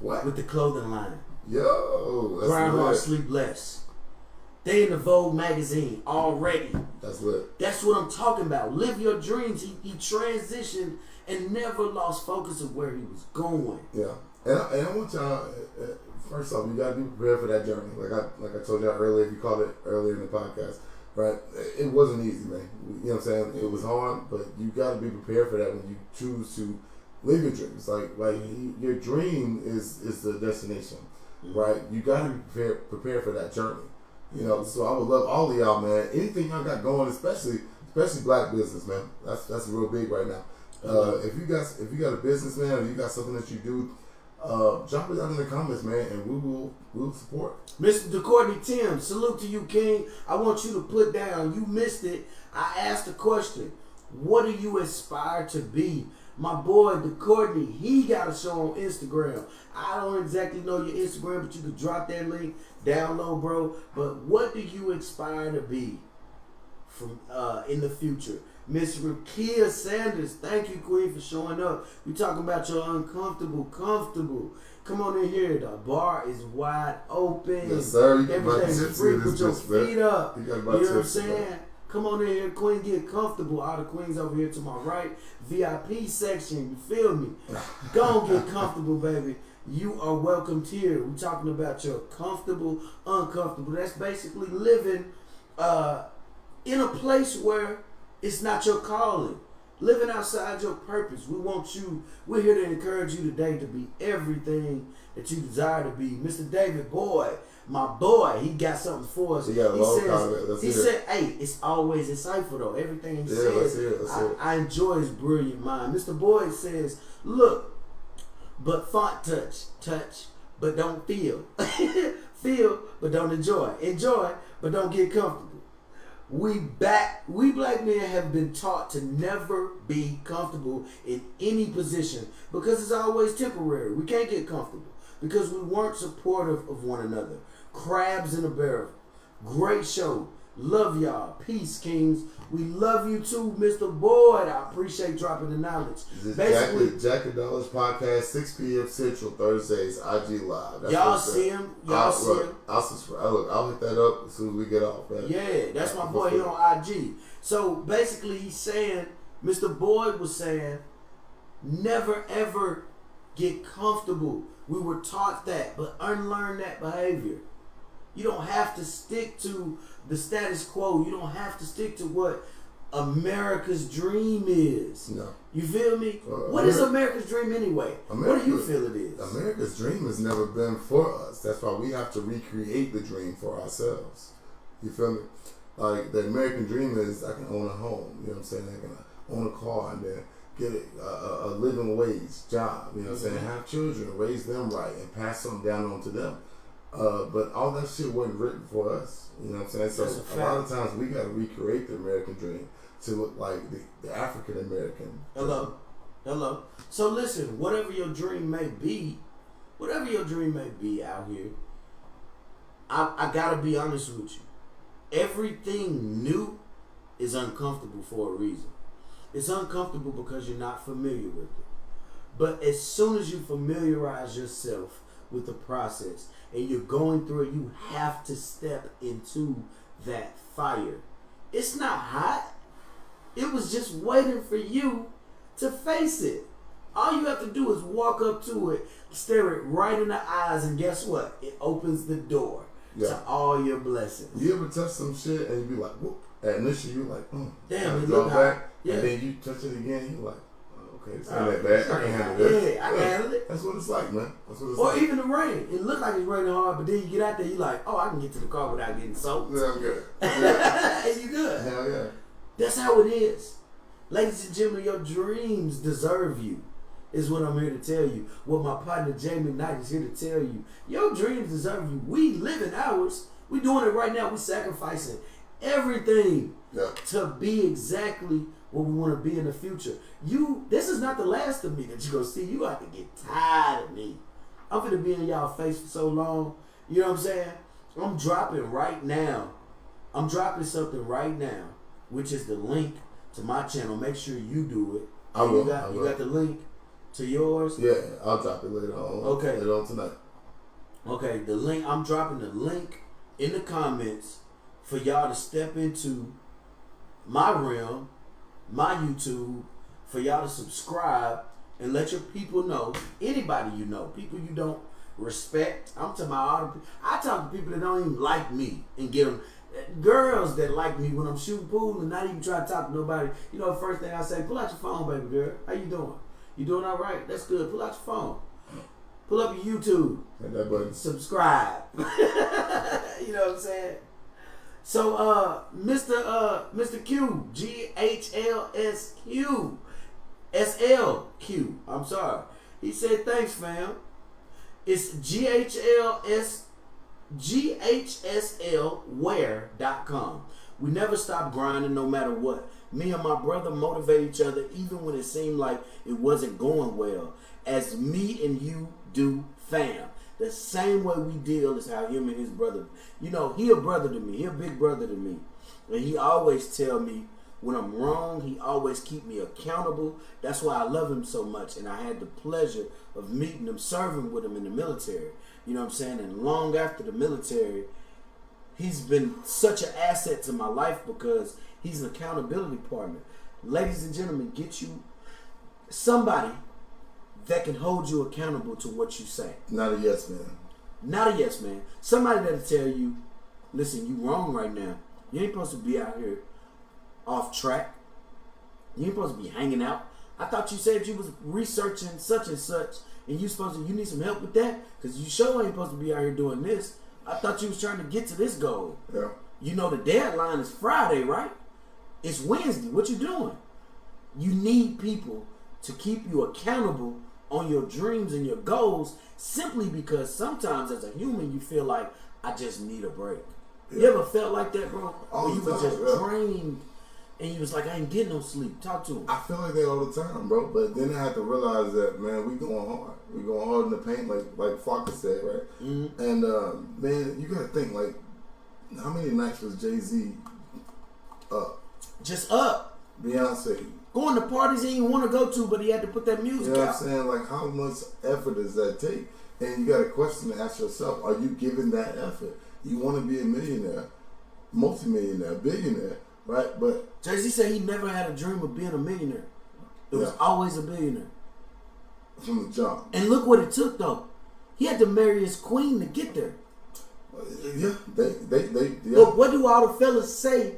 What? With the clothing line. Yo, that's Grind lit. hard, sleep less. They in the Vogue magazine already. That's lit. That's what I'm talking about. Live your dreams. He transitioned and never lost focus of where he was going. Yeah, and I want y'all. First off, you gotta be prepared for that journey. Like I told y'all earlier, if you called it earlier in the podcast, right? It wasn't easy, man. You know what I'm saying? It was hard, but you gotta be prepared for that when you choose to live your dreams. Like your dream is the destination. right? You got to be prepared for that journey. You know, so I would love all of y'all, man. Anything y'all got going, especially black business, man. That's real big right now. If you got a business, man, or you got something that you do, drop it down in the comments, man, and we'll support. Mr. DeCourtney Tim, salute to you, King. I want you to put down. You missed it. I asked a question. What do you aspire to be? My boy DeCourtney, he got a show on Instagram. I don't exactly know your Instagram, but you can drop that link down low, bro. But what do you aspire to be from in the future? Miss Rakia Sanders, thank you, Queen, for showing up. We talking about your uncomfortable, comfortable. Come on in here. The bar is wide open. Yes, sir. You everything's free. Put your feet up. You know what I'm saying? Come on in here, Queen, get comfortable. All the queens over here to my right. VIP section, you feel me? Go and get comfortable, baby. You are welcomed here. We're talking about your comfortable, uncomfortable. That's basically living in a place where it's not your calling. Living outside your purpose. We're here to encourage you today to be everything that you desire to be. Mr. David Boyd, my boy, he got something for us. He said, hey, it's always insightful though. Everything he says, let's hear it. I enjoy his brilliant mind. Mr. Boyd says, look, but font touch, but don't feel. Feel, but don't enjoy. Enjoy, but don't get comfortable. We black men have been taught to never be comfortable in any position because it's always temporary. We can't get comfortable because we weren't supportive of one another. Crabs in a barrel. Great show. Love y'all. Peace, kings. We love you too, Mr. Boyd. I appreciate dropping the knowledge. Basically, Jack and Dollars podcast, 6 p.m. Central, Thursdays, IG Live. That's y'all see him. Y'all see him. I'll subscribe. Look, I'll hit that up as soon as we get off. Man. Yeah, that's my boy. He on IG. So basically, he's saying, Mr. Boyd was saying, never ever get comfortable. We were taught that, but unlearn that behavior. You don't have to stick to the status quo. You don't have to stick to what America's dream is. No. You feel me? What is America's dream anyway? What do you feel it is? America's dream has never been for us. That's why we have to recreate the dream for ourselves. You feel me? Like, the American dream is I can own a home. You know what I'm saying? I can own a car and then get a living wage job. You know what I'm saying? Have children, raise them right, and pass something down on to them. But all that shit wasn't written for us. You know what I'm saying? So a lot of times we got to recreate the American dream to look like the African American. Hello. So listen, whatever your dream may be out here, I gotta be honest with you. Everything new is uncomfortable for a reason. It's uncomfortable because you're not familiar with it. But as soon as you familiarize yourself with the process and you're going through it, you have to step into that fire. It's not hot. It was just waiting for you to face it. All you have to do is walk up to it, stare it right in the eyes, and guess what? It opens the door to all your blessings. You ever touch some shit and you be like, whoop. Initially you're like, damn, it look back. Yeah. And then you touch it again, you're like, okay, it's not that bad. I can handle this. Yeah, I can handle it. That's what it's like, man. That's what it's or like. Even the rain. It looked like it's raining hard, but then you get out there, you're like, oh, I can get to the car without getting soaked. Yeah, I'm good. Yeah. And you good. Hell yeah. That's how it is. Ladies and gentlemen, your dreams deserve you, is what I'm here to tell you. What my partner Jamie Knight is here to tell you. Your dreams deserve you. We living ours. We doing it right now. We sacrificing everything to be exactly what we want to be in the future. This is not the last of me that you're going to see. You got to get tired of me. I'm going to be in y'all face for so long. You know what I'm saying? I'm dropping right now. I'm dropping something right now, which is the link to my channel. Make sure you do it. I will. You got the link to yours? Yeah, I'll drop it later on. Okay. Later on tonight. Okay, the link. I'm dropping the link in the comments for y'all to step into my realm, my YouTube, for y'all to subscribe and let your people know, anybody you know, people you don't respect. I'm talking about all the people. I talk to people that don't even like me and get them. Girls that like me when I'm shooting pool and not even try to talk to nobody. You know, the first thing I say, pull out your phone, baby girl. How you doing? You doing all right? That's good. Pull out your phone. Pull up your YouTube. Hit that button. Subscribe. You know what I'm saying? So, Mr. Q, GHLSQ, SLQ. I'm sorry. He said, "Thanks, fam. It's GHSLwear.com. We never stop grinding, no matter what. Me and my brother motivate each other, even when it seemed like it wasn't going well. As me and you do, fam. The same way we deal is how him and his brother. You know, he a brother to me. He a big brother to me. And he always tell me when I'm wrong. He always keep me accountable. That's why I love him so much. And I had the pleasure of meeting him, serving with him in the military. You know what I'm saying? And long after the military, he's been such an asset to my life because he's an accountability partner. Ladies and gentlemen, get you somebody that can hold you accountable to what you say. Not a yes man. Not a yes man. Somebody that'll tell you, listen, you wrong right now. You ain't supposed to be out here off track. You ain't supposed to be hanging out. I thought you said you was researching such and such, and you need some help with that? Because you sure ain't supposed to be out here doing this. I thought you was trying to get to this goal. Yeah. You know the deadline is Friday, right? It's Wednesday. What you doing? You need people to keep you accountable on your dreams and your goals, simply because sometimes as a human you feel like, I just need a break. Yeah. You ever felt like that, bro? Where you were just drained and you was like, I ain't getting no sleep. Talk to him. I feel like that all the time, bro. But then I have to realize that, man, we going hard. We going hard in the paint, like Flocka said, right? Mm-hmm. And man, you gotta think, like, how many nights was Jay-Z up? Just up. Beyonce. Going to parties he didn't want to go to, but he had to put that music out. You know what I'm saying? Like, how much effort does that take? And you got a question to ask yourself. Are you giving that effort? You want to be a millionaire, multimillionaire, billionaire, right? But Jay-Z said he never had a dream of being a millionaire. It was always a billionaire. From the jump. And look what it took, though. He had to marry his queen to get there. Yeah, they But what do all the fellas say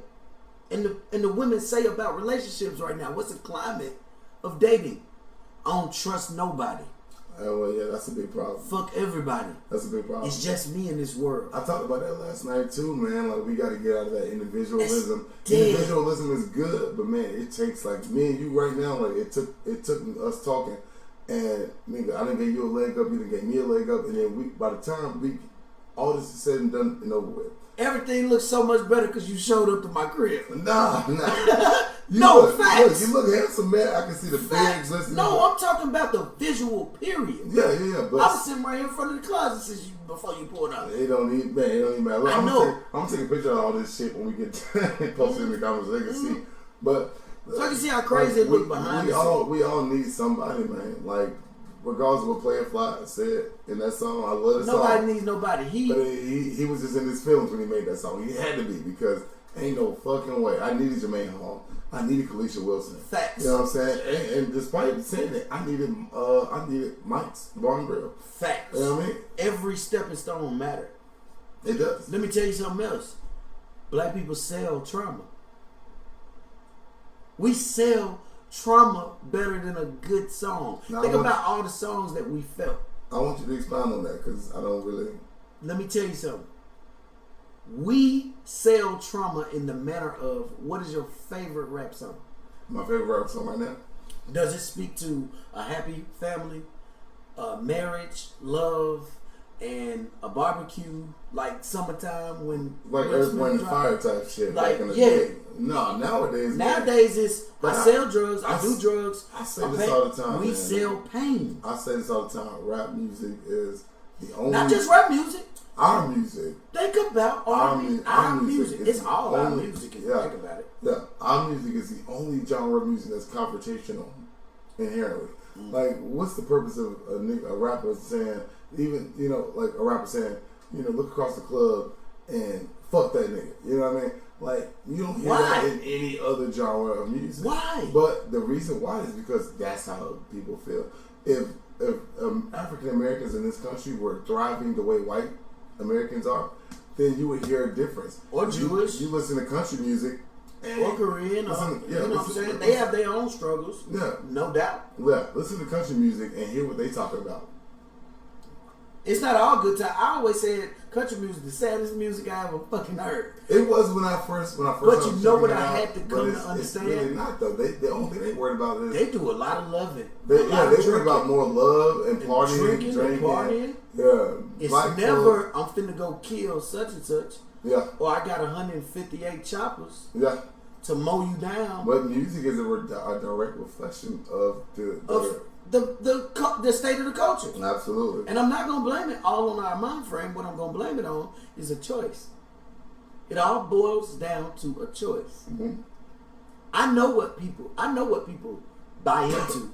and the women say about relationships right now? What's the climate of dating? I don't trust nobody. Well, yeah, that's a big problem. Fuck everybody. That's a big problem. It's just me in this world. I talked about that last night too, man. Like, we got to get out of that individualism. Individualism is good, but man, it takes, like, me and you right now. Like, it took us talking, and nigga, I didn't give you a leg up, you didn't give me a leg up, and then by the time all this is said and done and over with, everything looks so much better because you showed up to my crib. Nah. Facts. You look handsome, man. I can see the bags. No, I'm talking about the visual period. Yeah. But I was sitting right here in front of the closet before you pulled out. It don't even matter. Look, I know. I'm gonna take a picture of all this shit when we get posted in the comments. They can see. But so I can see how crazy it look behind us. We all need somebody, man. Like, regardless of what Player Fly said in that song, I love the song. Nobody needs nobody. But he was just in his feelings when he made that song. He had to be, because ain't no fucking way. I needed Jermaine Hall. I needed Kalisha Wilson. Facts. You know what I'm saying? And despite saying that, I needed Mike's Bar and Grill. Facts. You know what I mean? Every stepping stone matter. It does. Let me tell you something else. Black people sell trauma. We sell trauma better than a good song. Now, think about all the songs that we felt. I want you to expound on that, because I don't really. Let me tell you something. We sell trauma in the manner of, what is your favorite rap song? My favorite rap song right now? Does it speak to a happy family, marriage, love, and a barbecue, like summertime when like Earth, Wind, and Fire type shit? Like, back in the day. No, nowadays. Nowadays it's I sell drugs, I do drugs. I say this all the time. We sell pain. I say this all the time. Rap music is the only. Not just rap music. Our music. Think about our music. It's all our music if you think about it. Yeah, our music is the only genre of music that's confrontational inherently. Mm-hmm. Like, what's the purpose of a rapper saying, even, you know, like a rapper saying, you know, look across the club and fuck that nigga. You know what I mean? Like, you don't hear that in any other genre of music. Why? But the reason why is because that's how people feel. If African Americans in this country were thriving the way white Americans are, then you would hear a difference. Or Jewish. You listen to country music. Or Korean. You know what I'm saying? They have their own struggles. Yeah. No doubt. Yeah. Listen to country music and hear what they talking about. It's not all good time. I always said country music the saddest music I ever fucking heard. It was when I first. But you know what I had to come to understand? It's really not though. The only thing they worried about is they do a lot of loving. They worry about more love and partying, drinking. Partying. Yeah, it's never I'm finna go kill such and such. Yeah. Or I got 158 choppers. Yeah. To mow you down. But music is a direct reflection of the state of the culture. Absolutely. And I'm not gonna blame it all on our mind frame. What I'm gonna blame it on is a choice. It all boils down to a choice. Mm-hmm. I know what people buy into.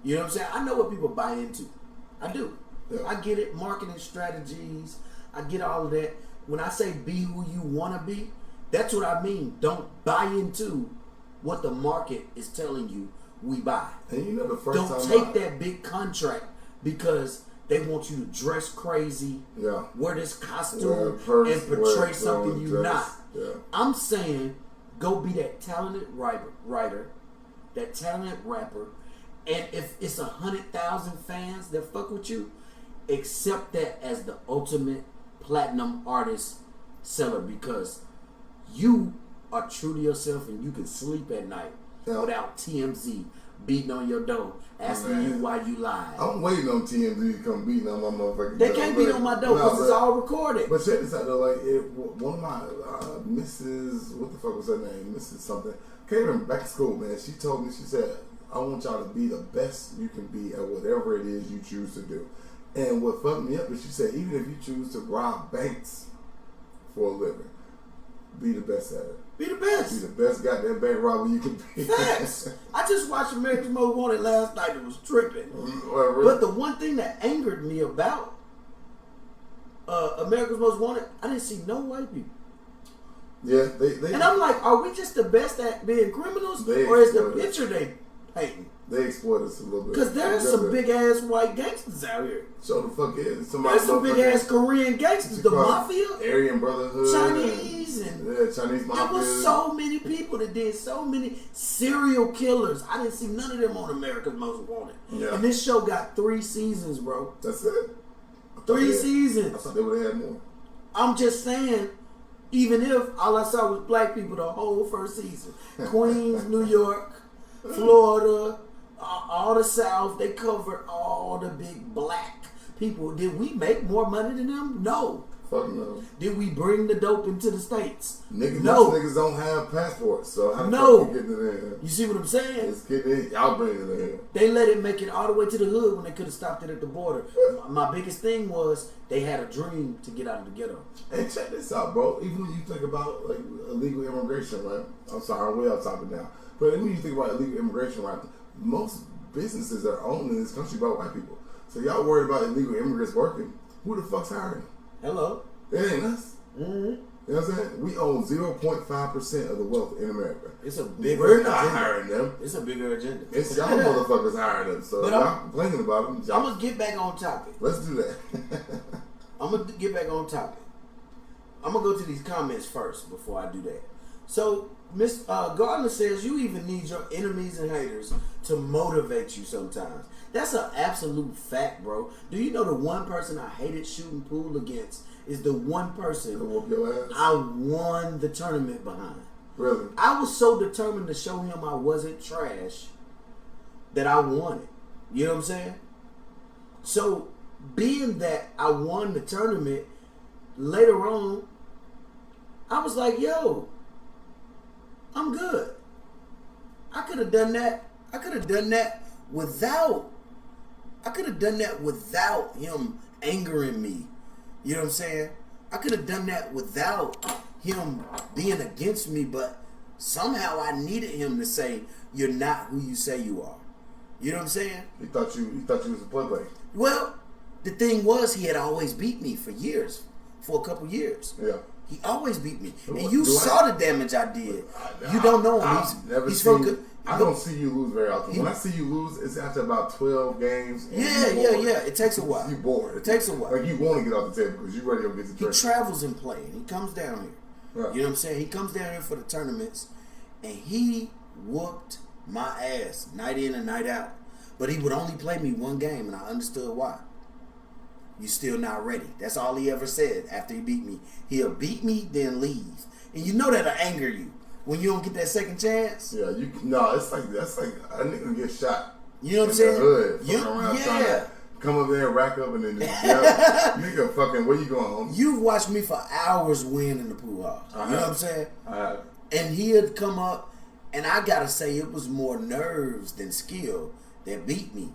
You know what I'm saying? I know what people buy into. I do. Yeah. I get it. Marketing strategies. I get all of that. When I say be who you want to be, that's what I mean. Don't buy into what the market is telling you we buy. And you know the first Don't time take that big contract because they want you to dress crazy, wear this costume, and portray something you're not. Yeah. I'm saying go be that talented writer, that talented rapper, and if it's 100,000 fans that fuck with you, accept that as the ultimate platinum artist seller because you are true to yourself and you can sleep at night without TMZ beating on your door, asking you why you lied. I'm waiting on TMZ to come beating on my motherfucking door. They can't beat on my door because it's all recorded. But check this out though, like one of my Mrs. what the fuck was her name? Mrs. something. Came from back to school, man. She told me, she said, I want y'all to be the best you can be at whatever it is you choose to do. And what fucked me up is she said, even if you choose to rob banks for a living, be the best at it. Be the best. Be the best goddamn bank robber you can be. Facts. I just watched America's Most Wanted last night. It was tripping. Really? But the one thing that angered me about America's Most Wanted, I didn't see no white people. Yeah, they and I'm like, are we just the best at being criminals, or is the picture they painting? They exploit us a little bit. Because there's some big ass white gangsters out here. So the fuck is. There's some big ass Korean gangsters. The mafia. Aryan Brotherhood. Chinese. Chinese mafia. There was so many people that did so many serial killers. I didn't see none of them on America's Most Wanted. Yeah. And this show got 3 seasons, bro. That's it? 3 seasons. I thought they would have had more. I'm just saying, even if all I saw was black people the whole first season. Queens, New York, Florida, all the South, they covered all the big black people. Did we make more money than them? No. Fuck no. Did we bring the dope into the States? Niggas, no. Most niggas don't have passports, so how no. the fuck you getting it in? You see what I'm saying? It's getting in. Y'all bringing it in. They let it make it all the way to the hood when they could have stopped it at the border. My biggest thing was they had a dream to get out of the ghetto. And check this out, bro. Even when you think about like illegal immigration, right? I'm sorry, I'm way off topic now. But when you think about illegal immigration, right? Most businesses are owned in this country by white people. So y'all worried about illegal immigrants working. Who the fuck's hiring them? Hello. It ain't us. Mm-hmm. You know what I'm saying? We own 0.5% of the wealth in America. It's a bigger We're not agenda. hiring them. It's a bigger agenda. It's y'all motherfuckers hiring them. So y'all complaining about them. I'm going to get back on topic. Let's do that. I'm going to get back on topic. I'm going to go to these comments first before I do that. So, Miss Gardner says you even need your enemies and haters to motivate you sometimes. That's an absolute fact, bro. Do you know the one person I hated shooting pool against is the one person whoop your ass? I won the tournament behind? Really? I was so determined to show him I wasn't trash that I won it. You know what I'm saying? So, being that I won the tournament, later on, I was like, yo, I'm good. I could have done that. I could have done that without him angering me. You know what I'm saying? I could have done that without him being against me, but somehow I needed him to say, you're not who you say you are. You know what I'm saying? He thought you was a play. Well, the thing was, he had always beat me for years, for a couple years. Yeah. He always beat me. And you saw the damage I did. You don't know him. I don't see you lose very often. When I see you lose, it's after about 12 games. Yeah. It takes a while. You bored. It takes a while. Like you want to get off the table because you ready to get the drink. He travels and play. And he comes down here. Right. You know what I'm saying? He comes down here for the tournaments, and he whooped my ass night in and night out. But he would only play me one game, and I understood why. You still not ready. That's all he ever said after he beat me. He'll beat me, then leave. And you know that'll anger you when you don't get that second chance. Yeah, it's like that's like a nigga get shot. You know what I'm in saying? the hood, fucking around trying to come up there and rack up and then just nigga fucking where you going home? You've watched me for hours win in the pool house. You know what I'm saying? I have. And he had come up, and I gotta say it was more nerves than skill that beat me.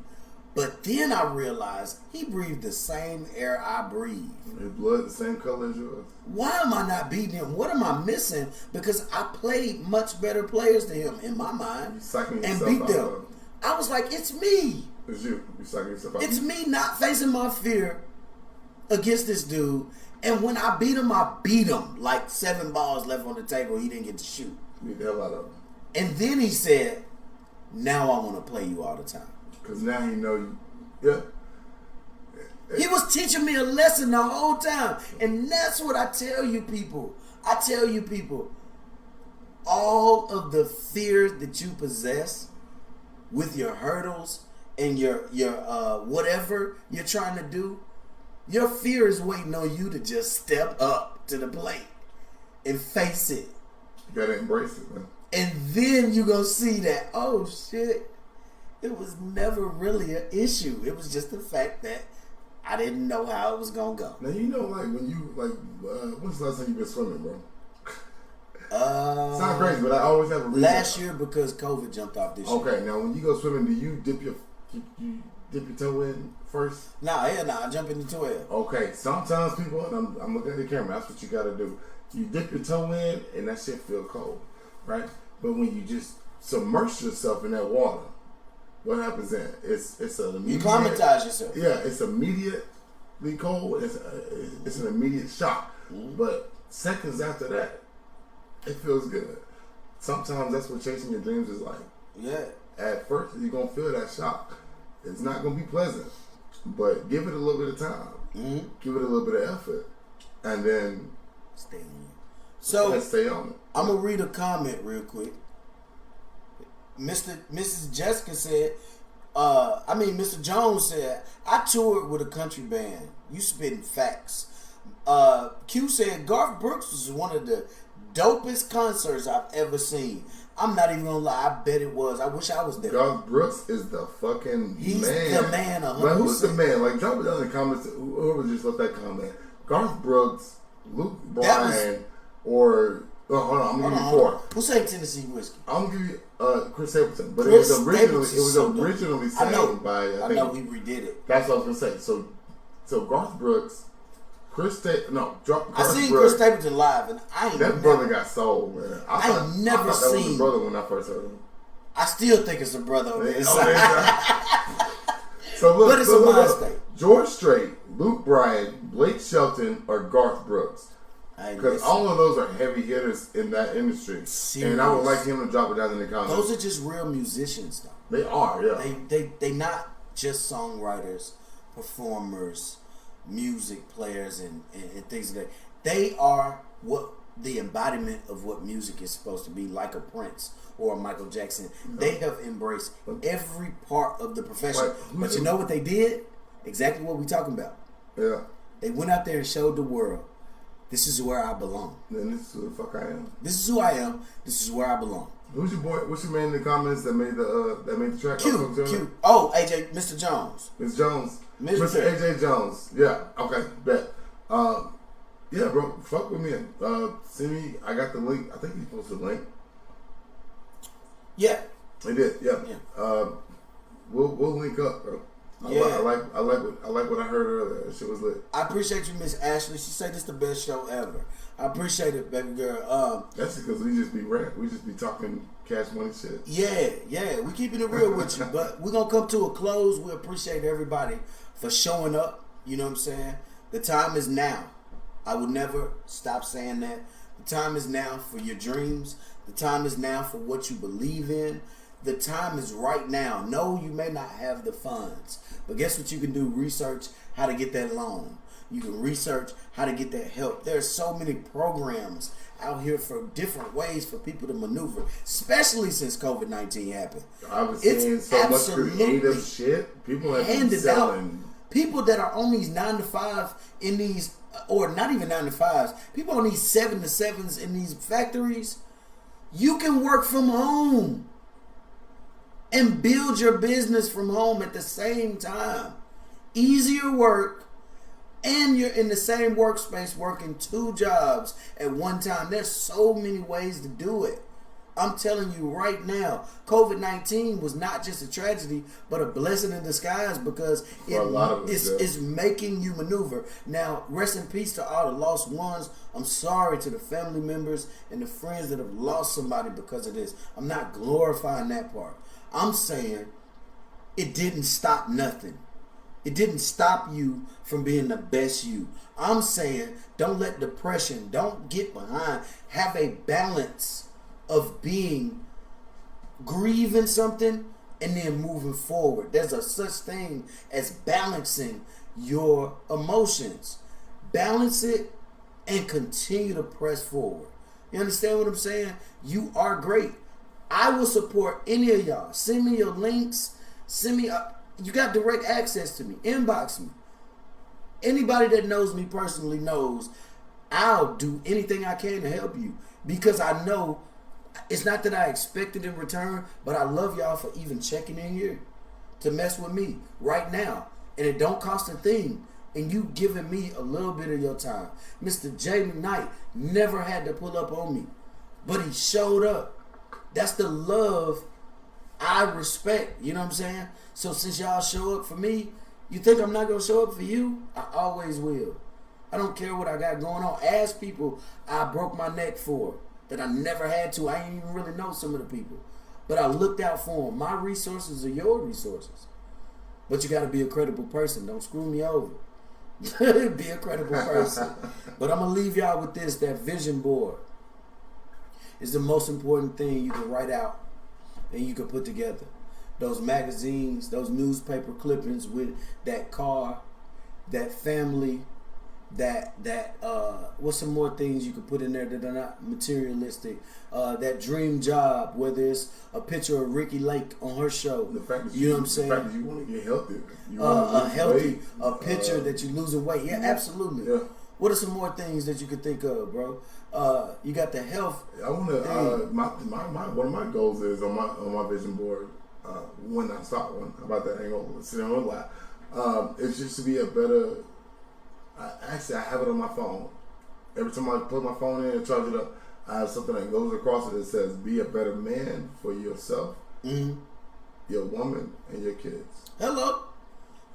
But then I realized he breathed the same air I breathe. His blood the same color as yours. Why am I not beating him? What am I missing? Because I played much better players than him in my mind and beat them. I was like, it's me. It's you. You psyching yourself out. It's me not facing my fear against this dude. And when I beat him like 7 balls left on the table. He didn't get to shoot. Beat the hell out of him. And then he said, now I want to play you all the time. Because now he know you. Yeah. He was teaching me a lesson the whole time. And that's what I tell you people. All of the fears that you possess with your hurdles and your whatever you're trying to do, your fear is waiting on you to just step up to the plate and face it. You gotta embrace it, man. And then you gonna see that, oh shit, it was never really an issue. It was just the fact that I didn't know how it was gonna go. Now you know, like when you when's the last time you been swimming, bro? Sounds crazy, but I always have a reason. Last year because COVID jumped off this year. Okay, now when you go swimming, do you dip your toe in first? I jump in the 12. Okay, sometimes people, and I'm looking at the camera, that's what you gotta do. You dip your toe in, and that shit feel cold, right? But when you just submerge yourself in that water, what happens then? It's an immediate. You climatize yourself. Yeah, it's immediately cold. It's an immediate shock. Mm-hmm. But seconds after that, it feels good. Sometimes that's what chasing your dreams is like. Yeah. At first, you're gonna feel that shock. It's not gonna be pleasant, but give it a little bit of time. Mm-hmm. Give it a little bit of effort, and then stay on it. So let's stay on it. I'm gonna read a comment real quick. Mrs. Jessica said, Mr. Jones said, I toured with a country band. You spitting facts. Q said, Garth Brooks was one of the dopest concerts I've ever seen. I'm not even gonna lie, I bet it was. I wish I was there. Garth Brooks is the fucking He's man. The man, 100%. Like, who's the man? Like, drop it down in the comments. Whoever just left that comment. Garth Brooks, Luke Bryan, or hold on, I'm gonna give you 4. Who sang Tennessee Whiskey? I'm gonna give you Chris Stapleton, but Chris it was originally sang by I know he redid it. That's what I was gonna say. So Garth Brooks, I seen Chris Stapleton live, and brother got soul, man. I thought that was his brother when I first heard him. I still think it's a brother on the inside. So look, but it's a mind state. George Strait, Luke Bryan, Blake Shelton, or Garth Brooks. Because all of those are heavy hitters in that industry. Serious. And I would like him to drop it down in the comments. Those are just real musicians, though. They are, yeah. They not just songwriters, performers, music players, and things like that. They are what the embodiment of what music is supposed to be, like a Prince or a Michael Jackson. No. They have embraced every part of the profession. But you know what they did? Exactly what we're talking about. Yeah. They went out there and showed the world, this is where I belong. Then this is who the fuck I am. This is who I am. This is where I belong. Who's your boy? What's your man in the comments that made the track? Q. Oh, AJ, Mr. Jones. Mr. Jones. Mr. AJ Jones. Yeah. Okay. Bet. Yeah, bro. Fuck with me. See me. I got the link. I think he posted the link. Yeah. He did. Yeah. We'll link up, bro. I like what I heard earlier. That shit was lit. I appreciate you, Miss Ashley. She said this the best show ever. I appreciate it, baby girl. That's because we just be rap. We just be talking cash money shit. Yeah. We keeping it real with you. But we're gonna come to a close. We appreciate everybody for showing up. You know what I'm saying? The time is now. I would never stop saying that. The time is now for your dreams. The time is now for what you believe in. The time is right now. No, you may not have the funds, but guess what you can do? Research how to get that loan. You can research how to get that help. There's so many programs out here for different ways for people to maneuver, especially since COVID-19 happened. I was seeing so much creative shit. People have been selling People that are on these 9 to 5 in these, or not even 9 to 5s, people on these 7 to 7s in these factories, you can work from home and build your business from home at the same time. Easier work, and you're in the same workspace working 2 jobs at one time. There's so many ways to do it. I'm telling you right now, COVID-19 was not just a tragedy, but a blessing in disguise, because it's making you maneuver. Now, rest in peace to all the lost ones. I'm sorry to the family members and the friends that have lost somebody because of this. I'm not glorifying that part. I'm saying it didn't stop nothing. It didn't stop you from being the best you. I'm saying don't let depression, don't get behind. Have a balance of being grieving something and then moving forward. There's a such thing as balancing your emotions. Balance it and continue to press forward. You understand what I'm saying? You are great. I will support any of y'all. Send me your links. Send me you got direct access to me. Inbox me. Anybody that knows me personally knows I'll do anything I can to help you, because I know it's not that I expect it in return, but I love y'all for even checking in here to mess with me right now. And it don't cost a thing. And you giving me a little bit of your time. Mr. J. McKnight never had to pull up on me, but he showed up. That's the love I respect. You know what I'm saying? So since y'all show up for me, you think I'm not going to show up for you? I always will. I don't care what I got going on. Ask people I broke my neck for that I never had to. I ain't even really know some of the people, but I looked out for them. My resources are your resources, but you got to be a credible person. Don't screw me over. Be a credible person. But I'm going to leave y'all with this. That vision board is the most important thing you can write out and you can put together. Those magazines, those newspaper clippings with that car, that family, that what's some more things you could put in there that are not materialistic? That dream job, whether it's a picture of Ricky Lake on her show. The fact that you know what I'm saying? The fact that you want to get healthy. A picture that you're losing weight. Yeah, absolutely. Yeah. What are some more things that you could think of, bro? You got the health. I want to. One of my goals is on my vision board. When I start one, about that, I ain't gonna sit on a lot. It's just to be a better. Actually, I have it on my phone. Every time I put my phone in and charge it up, I have something that goes across it that says, "Be a better man for yourself, your woman, and your kids." Hello.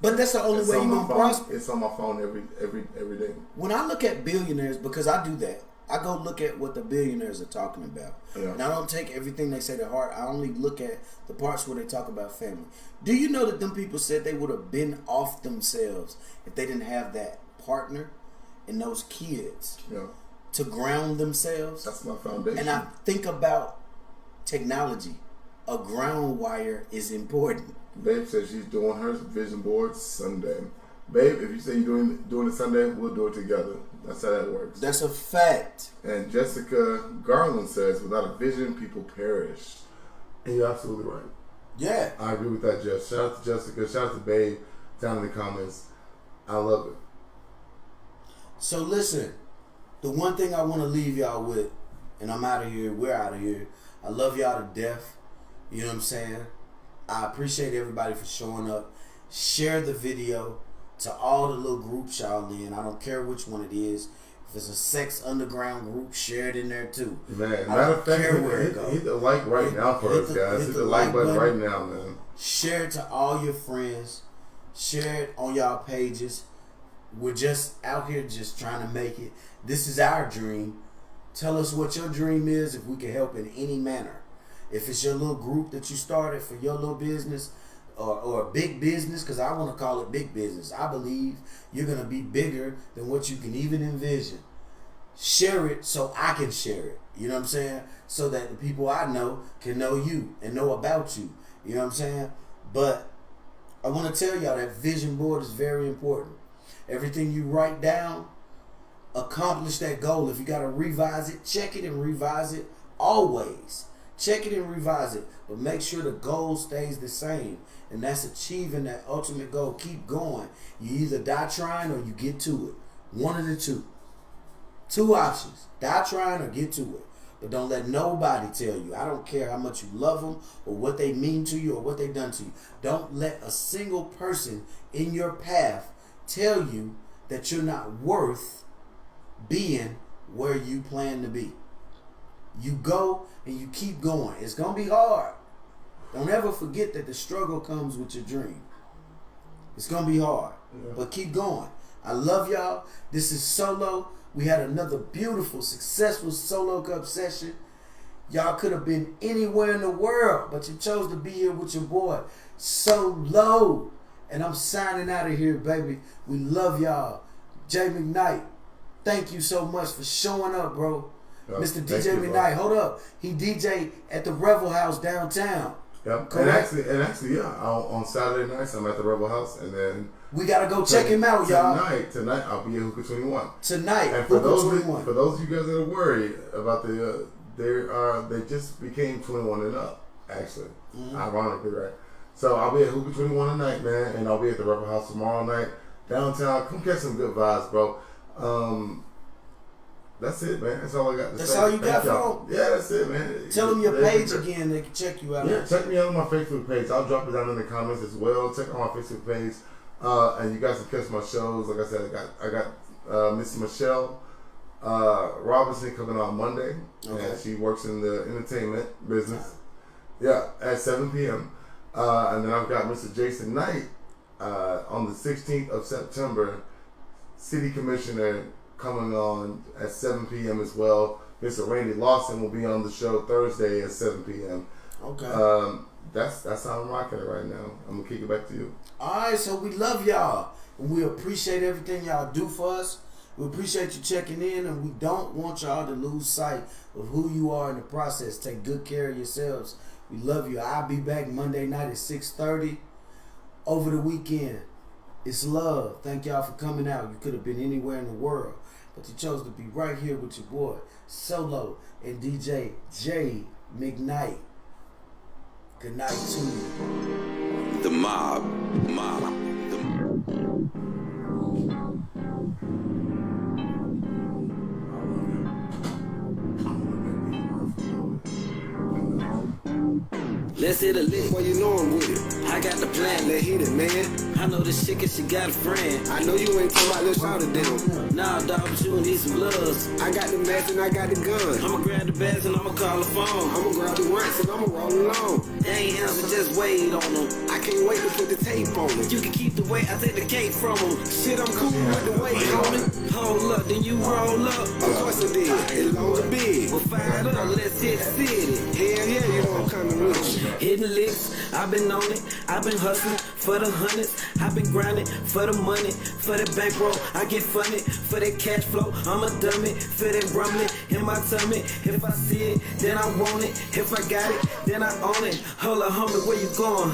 But that's the only way you're gonna prosper. It's on my phone every day. When I look at billionaires, because I do that, I go look at what the billionaires are talking about. Yeah. And I don't take everything they say to heart. I only look at the parts where they talk about family. Do you know that them people said they would have been off themselves if they didn't have that partner and those kids to ground themselves? That's my foundation. And I think about technology. A ground wire is important. Babe says she's doing her vision board Sunday. Babe, if you say you're doing it Sunday, we'll do it together. That's how that works. That's a fact. And Jessica Garland says, without a vision, people perish. And you're absolutely right. Yeah. I agree with that, Jess. Shout out to Jessica. Shout out to Babe down in the comments. I love it. So listen, the one thing I want to leave y'all with, and I'm out of here, we're out of here. I love y'all to death. You know what I'm saying? I appreciate everybody for showing up. Share the video to all the little groups y'all in. I don't care which one it is. If it's a sex underground group, share it in there too. Man, matter of fact, hit the like right now for us, guys. Hit the like button right now, man. Share it to all your friends. Share it on y'all pages. We're just out here just trying to make it. This is our dream. Tell us what your dream is if we can help in any manner. If it's your little group that you started for your little business or a big business, because I want to call it big business. I believe you're going to be bigger than what you can even envision. Share it so I can share it. You know what I'm saying? So that the people I know can know you and know about you. You know what I'm saying? But I want to tell y'all that vision board is very important. Everything you write down, accomplish that goal. If you got to revise it, check it and revise it always. Check it and revise it, but make sure the goal stays the same, and that's achieving that ultimate goal. Keep going. You either die trying or you get to it. One of the two. Two options: die trying or get to it. But don't let nobody tell you. I don't care how much you love them or what they mean to you or what they done to you. Don't let a single person in your path tell you that you're not worth being where you plan to be. You go and you keep going. It's going to be hard. Don't ever forget that the struggle comes with your dream. It's going to be hard. Yeah. But keep going. I love y'all. This is Solo. We had another beautiful, successful Solo Cup session. Y'all could have been anywhere in the world, but you chose to be here with your boy, Solo. And I'm signing out of here, baby. We love y'all. Jay McKnight, thank you so much for showing up, bro. Mr. DJ McKnight, hold up. He DJ at the Revel House downtown. Yep. Correct? And actually, yeah. On Saturday nights, I'm at the Revel House, and then we gotta go check him out, y'all. Tonight, I'll be at Hookah 21. Tonight, and for those of you guys that are worried about they just became 21 and up. Actually, ironically, right? So I'll be at Hookah 21 tonight, man, and I'll be at the Revel House tomorrow night downtown. Come catch some good vibes, bro. That's it, man. That's all I got to say. That's all you got for them? Yeah, that's it, man. Tell them your page again. They can check you out. Yeah, check me out on my Facebook page. I'll drop it down in the comments as well. Check out my Facebook page. And you guys can catch my shows. Like I said, I got Miss Michelle Robinson coming on Monday. Okay. And she works in the entertainment business. Yeah, at 7 p.m. And then I've got Mr. Jason Knight on the 16th of September, City Commissioner, coming on at 7 p.m. as well. Mr. Randy Lawson will be on the show Thursday at 7 p.m. Okay. That's how I'm rocking it right now. I'm gonna kick it back to you. Alright, so we love y'all. We appreciate everything y'all do for us. We appreciate you checking in, and we don't want y'all to lose sight of who you are in the process. Take good care of yourselves. We love you. I'll be back Monday night at 6:30 over the weekend. It's love. Thank y'all for coming out. You could have been anywhere in the world, but you chose to be right here with your boy, Solo, and DJ Jay McKnight. Good night to you. The mob. Let's hit a lick, boy, you know I'm with it. I got the plan, let's hit it, man. I know this chick and she got a friend. I know you ain't talking about let's shout it down. Nah, dog, but you need some bloods. I got the match and I got the gun. I'ma grab the bags and I'ma call the phone. I'ma grab the racks and I'ma roll along. They ain't answer, just wait on them. I can't wait to put the tape on them. You can keep the weight, I take the cake from them. Shit, I'm cool with the weight on it. Hold up, then you roll up. Of course I did, it's long and big. Well, fired up, let's hit the city. Hell yeah, you know I'm coming with you. Hitting licks, I've been on it, I've been hustling for the hundreds, I've been grinding for the money, for the bankroll, I get funny, for that cash flow, I'm a dummy, for that rumbling in my tummy, if I see it, then I want it, if I got it, then I own it, hold up homie, where you going?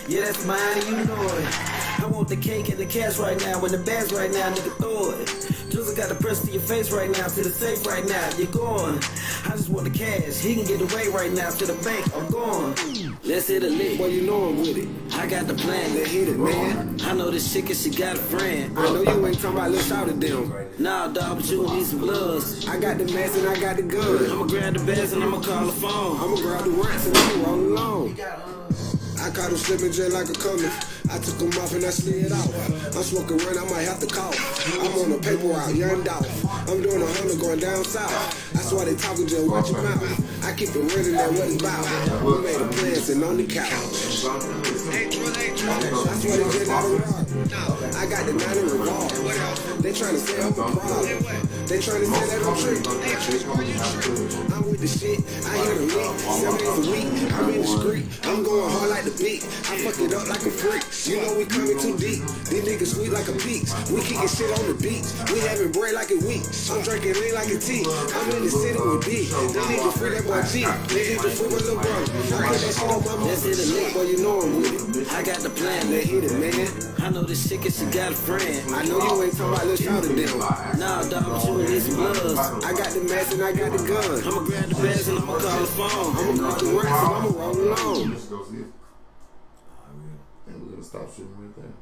Yeah, that's mine, you know it. I want the cake and the cash right now, and the bags right now, nigga throw it. Just got the press to your face right now, to the safe right now, you're gone. I just want the cash, he can get away right now, to the bank, I'm gone. Let's hit a lick, boy, you know I'm with it. I got the plan, let's hit it, man. I know this chick and she got a friend. I know you ain't talking about let's shout it down. Nah, dog, but you need some bloods. I got the mask and I got the gun. I'ma grab the bags and I'ma call the phone. I'ma grab the racks and I'ma roll along. I caught him slipping just like a coming. I took him off and I slid out. I'm smoking run, I might have to call. I'm on the paper route, young dog. I'm doing 100 going down south. That's why they talking, just watch your mouth. I keep it ready, that what it's about. We made a plan, sitting on the couch. That's why they just got a rock. I got the 90 revolver. They trying to say I'm a problem. They trying to say that I'm trick. I'm with the shit, I hear the lick. 7 days a week, I'm in the street. I'm going hard like the beat. I fuck it up like a freak. You know we coming too deep. These niggas sweet like a peach. We kicking shit on the beach. We having bread like a week. I'm drinking lean like a tea. I'm in the city with D. They need to free that boy G. They need to free my little brother. I put that shit on my mom. Let's hit a lick, boy, you know I'm with it. I got the plan, let's hit it, man. I know this chick and she got a friend. I know you ain't talking about let's shout it down. Nah, dog, but you need some gloves. I got the mask and I got the gun. I'ma grab the bags and I'ma call the phone. I'ma call the ranks and I'ma roll along. Let's go see it. And we're gonna stop shooting right there.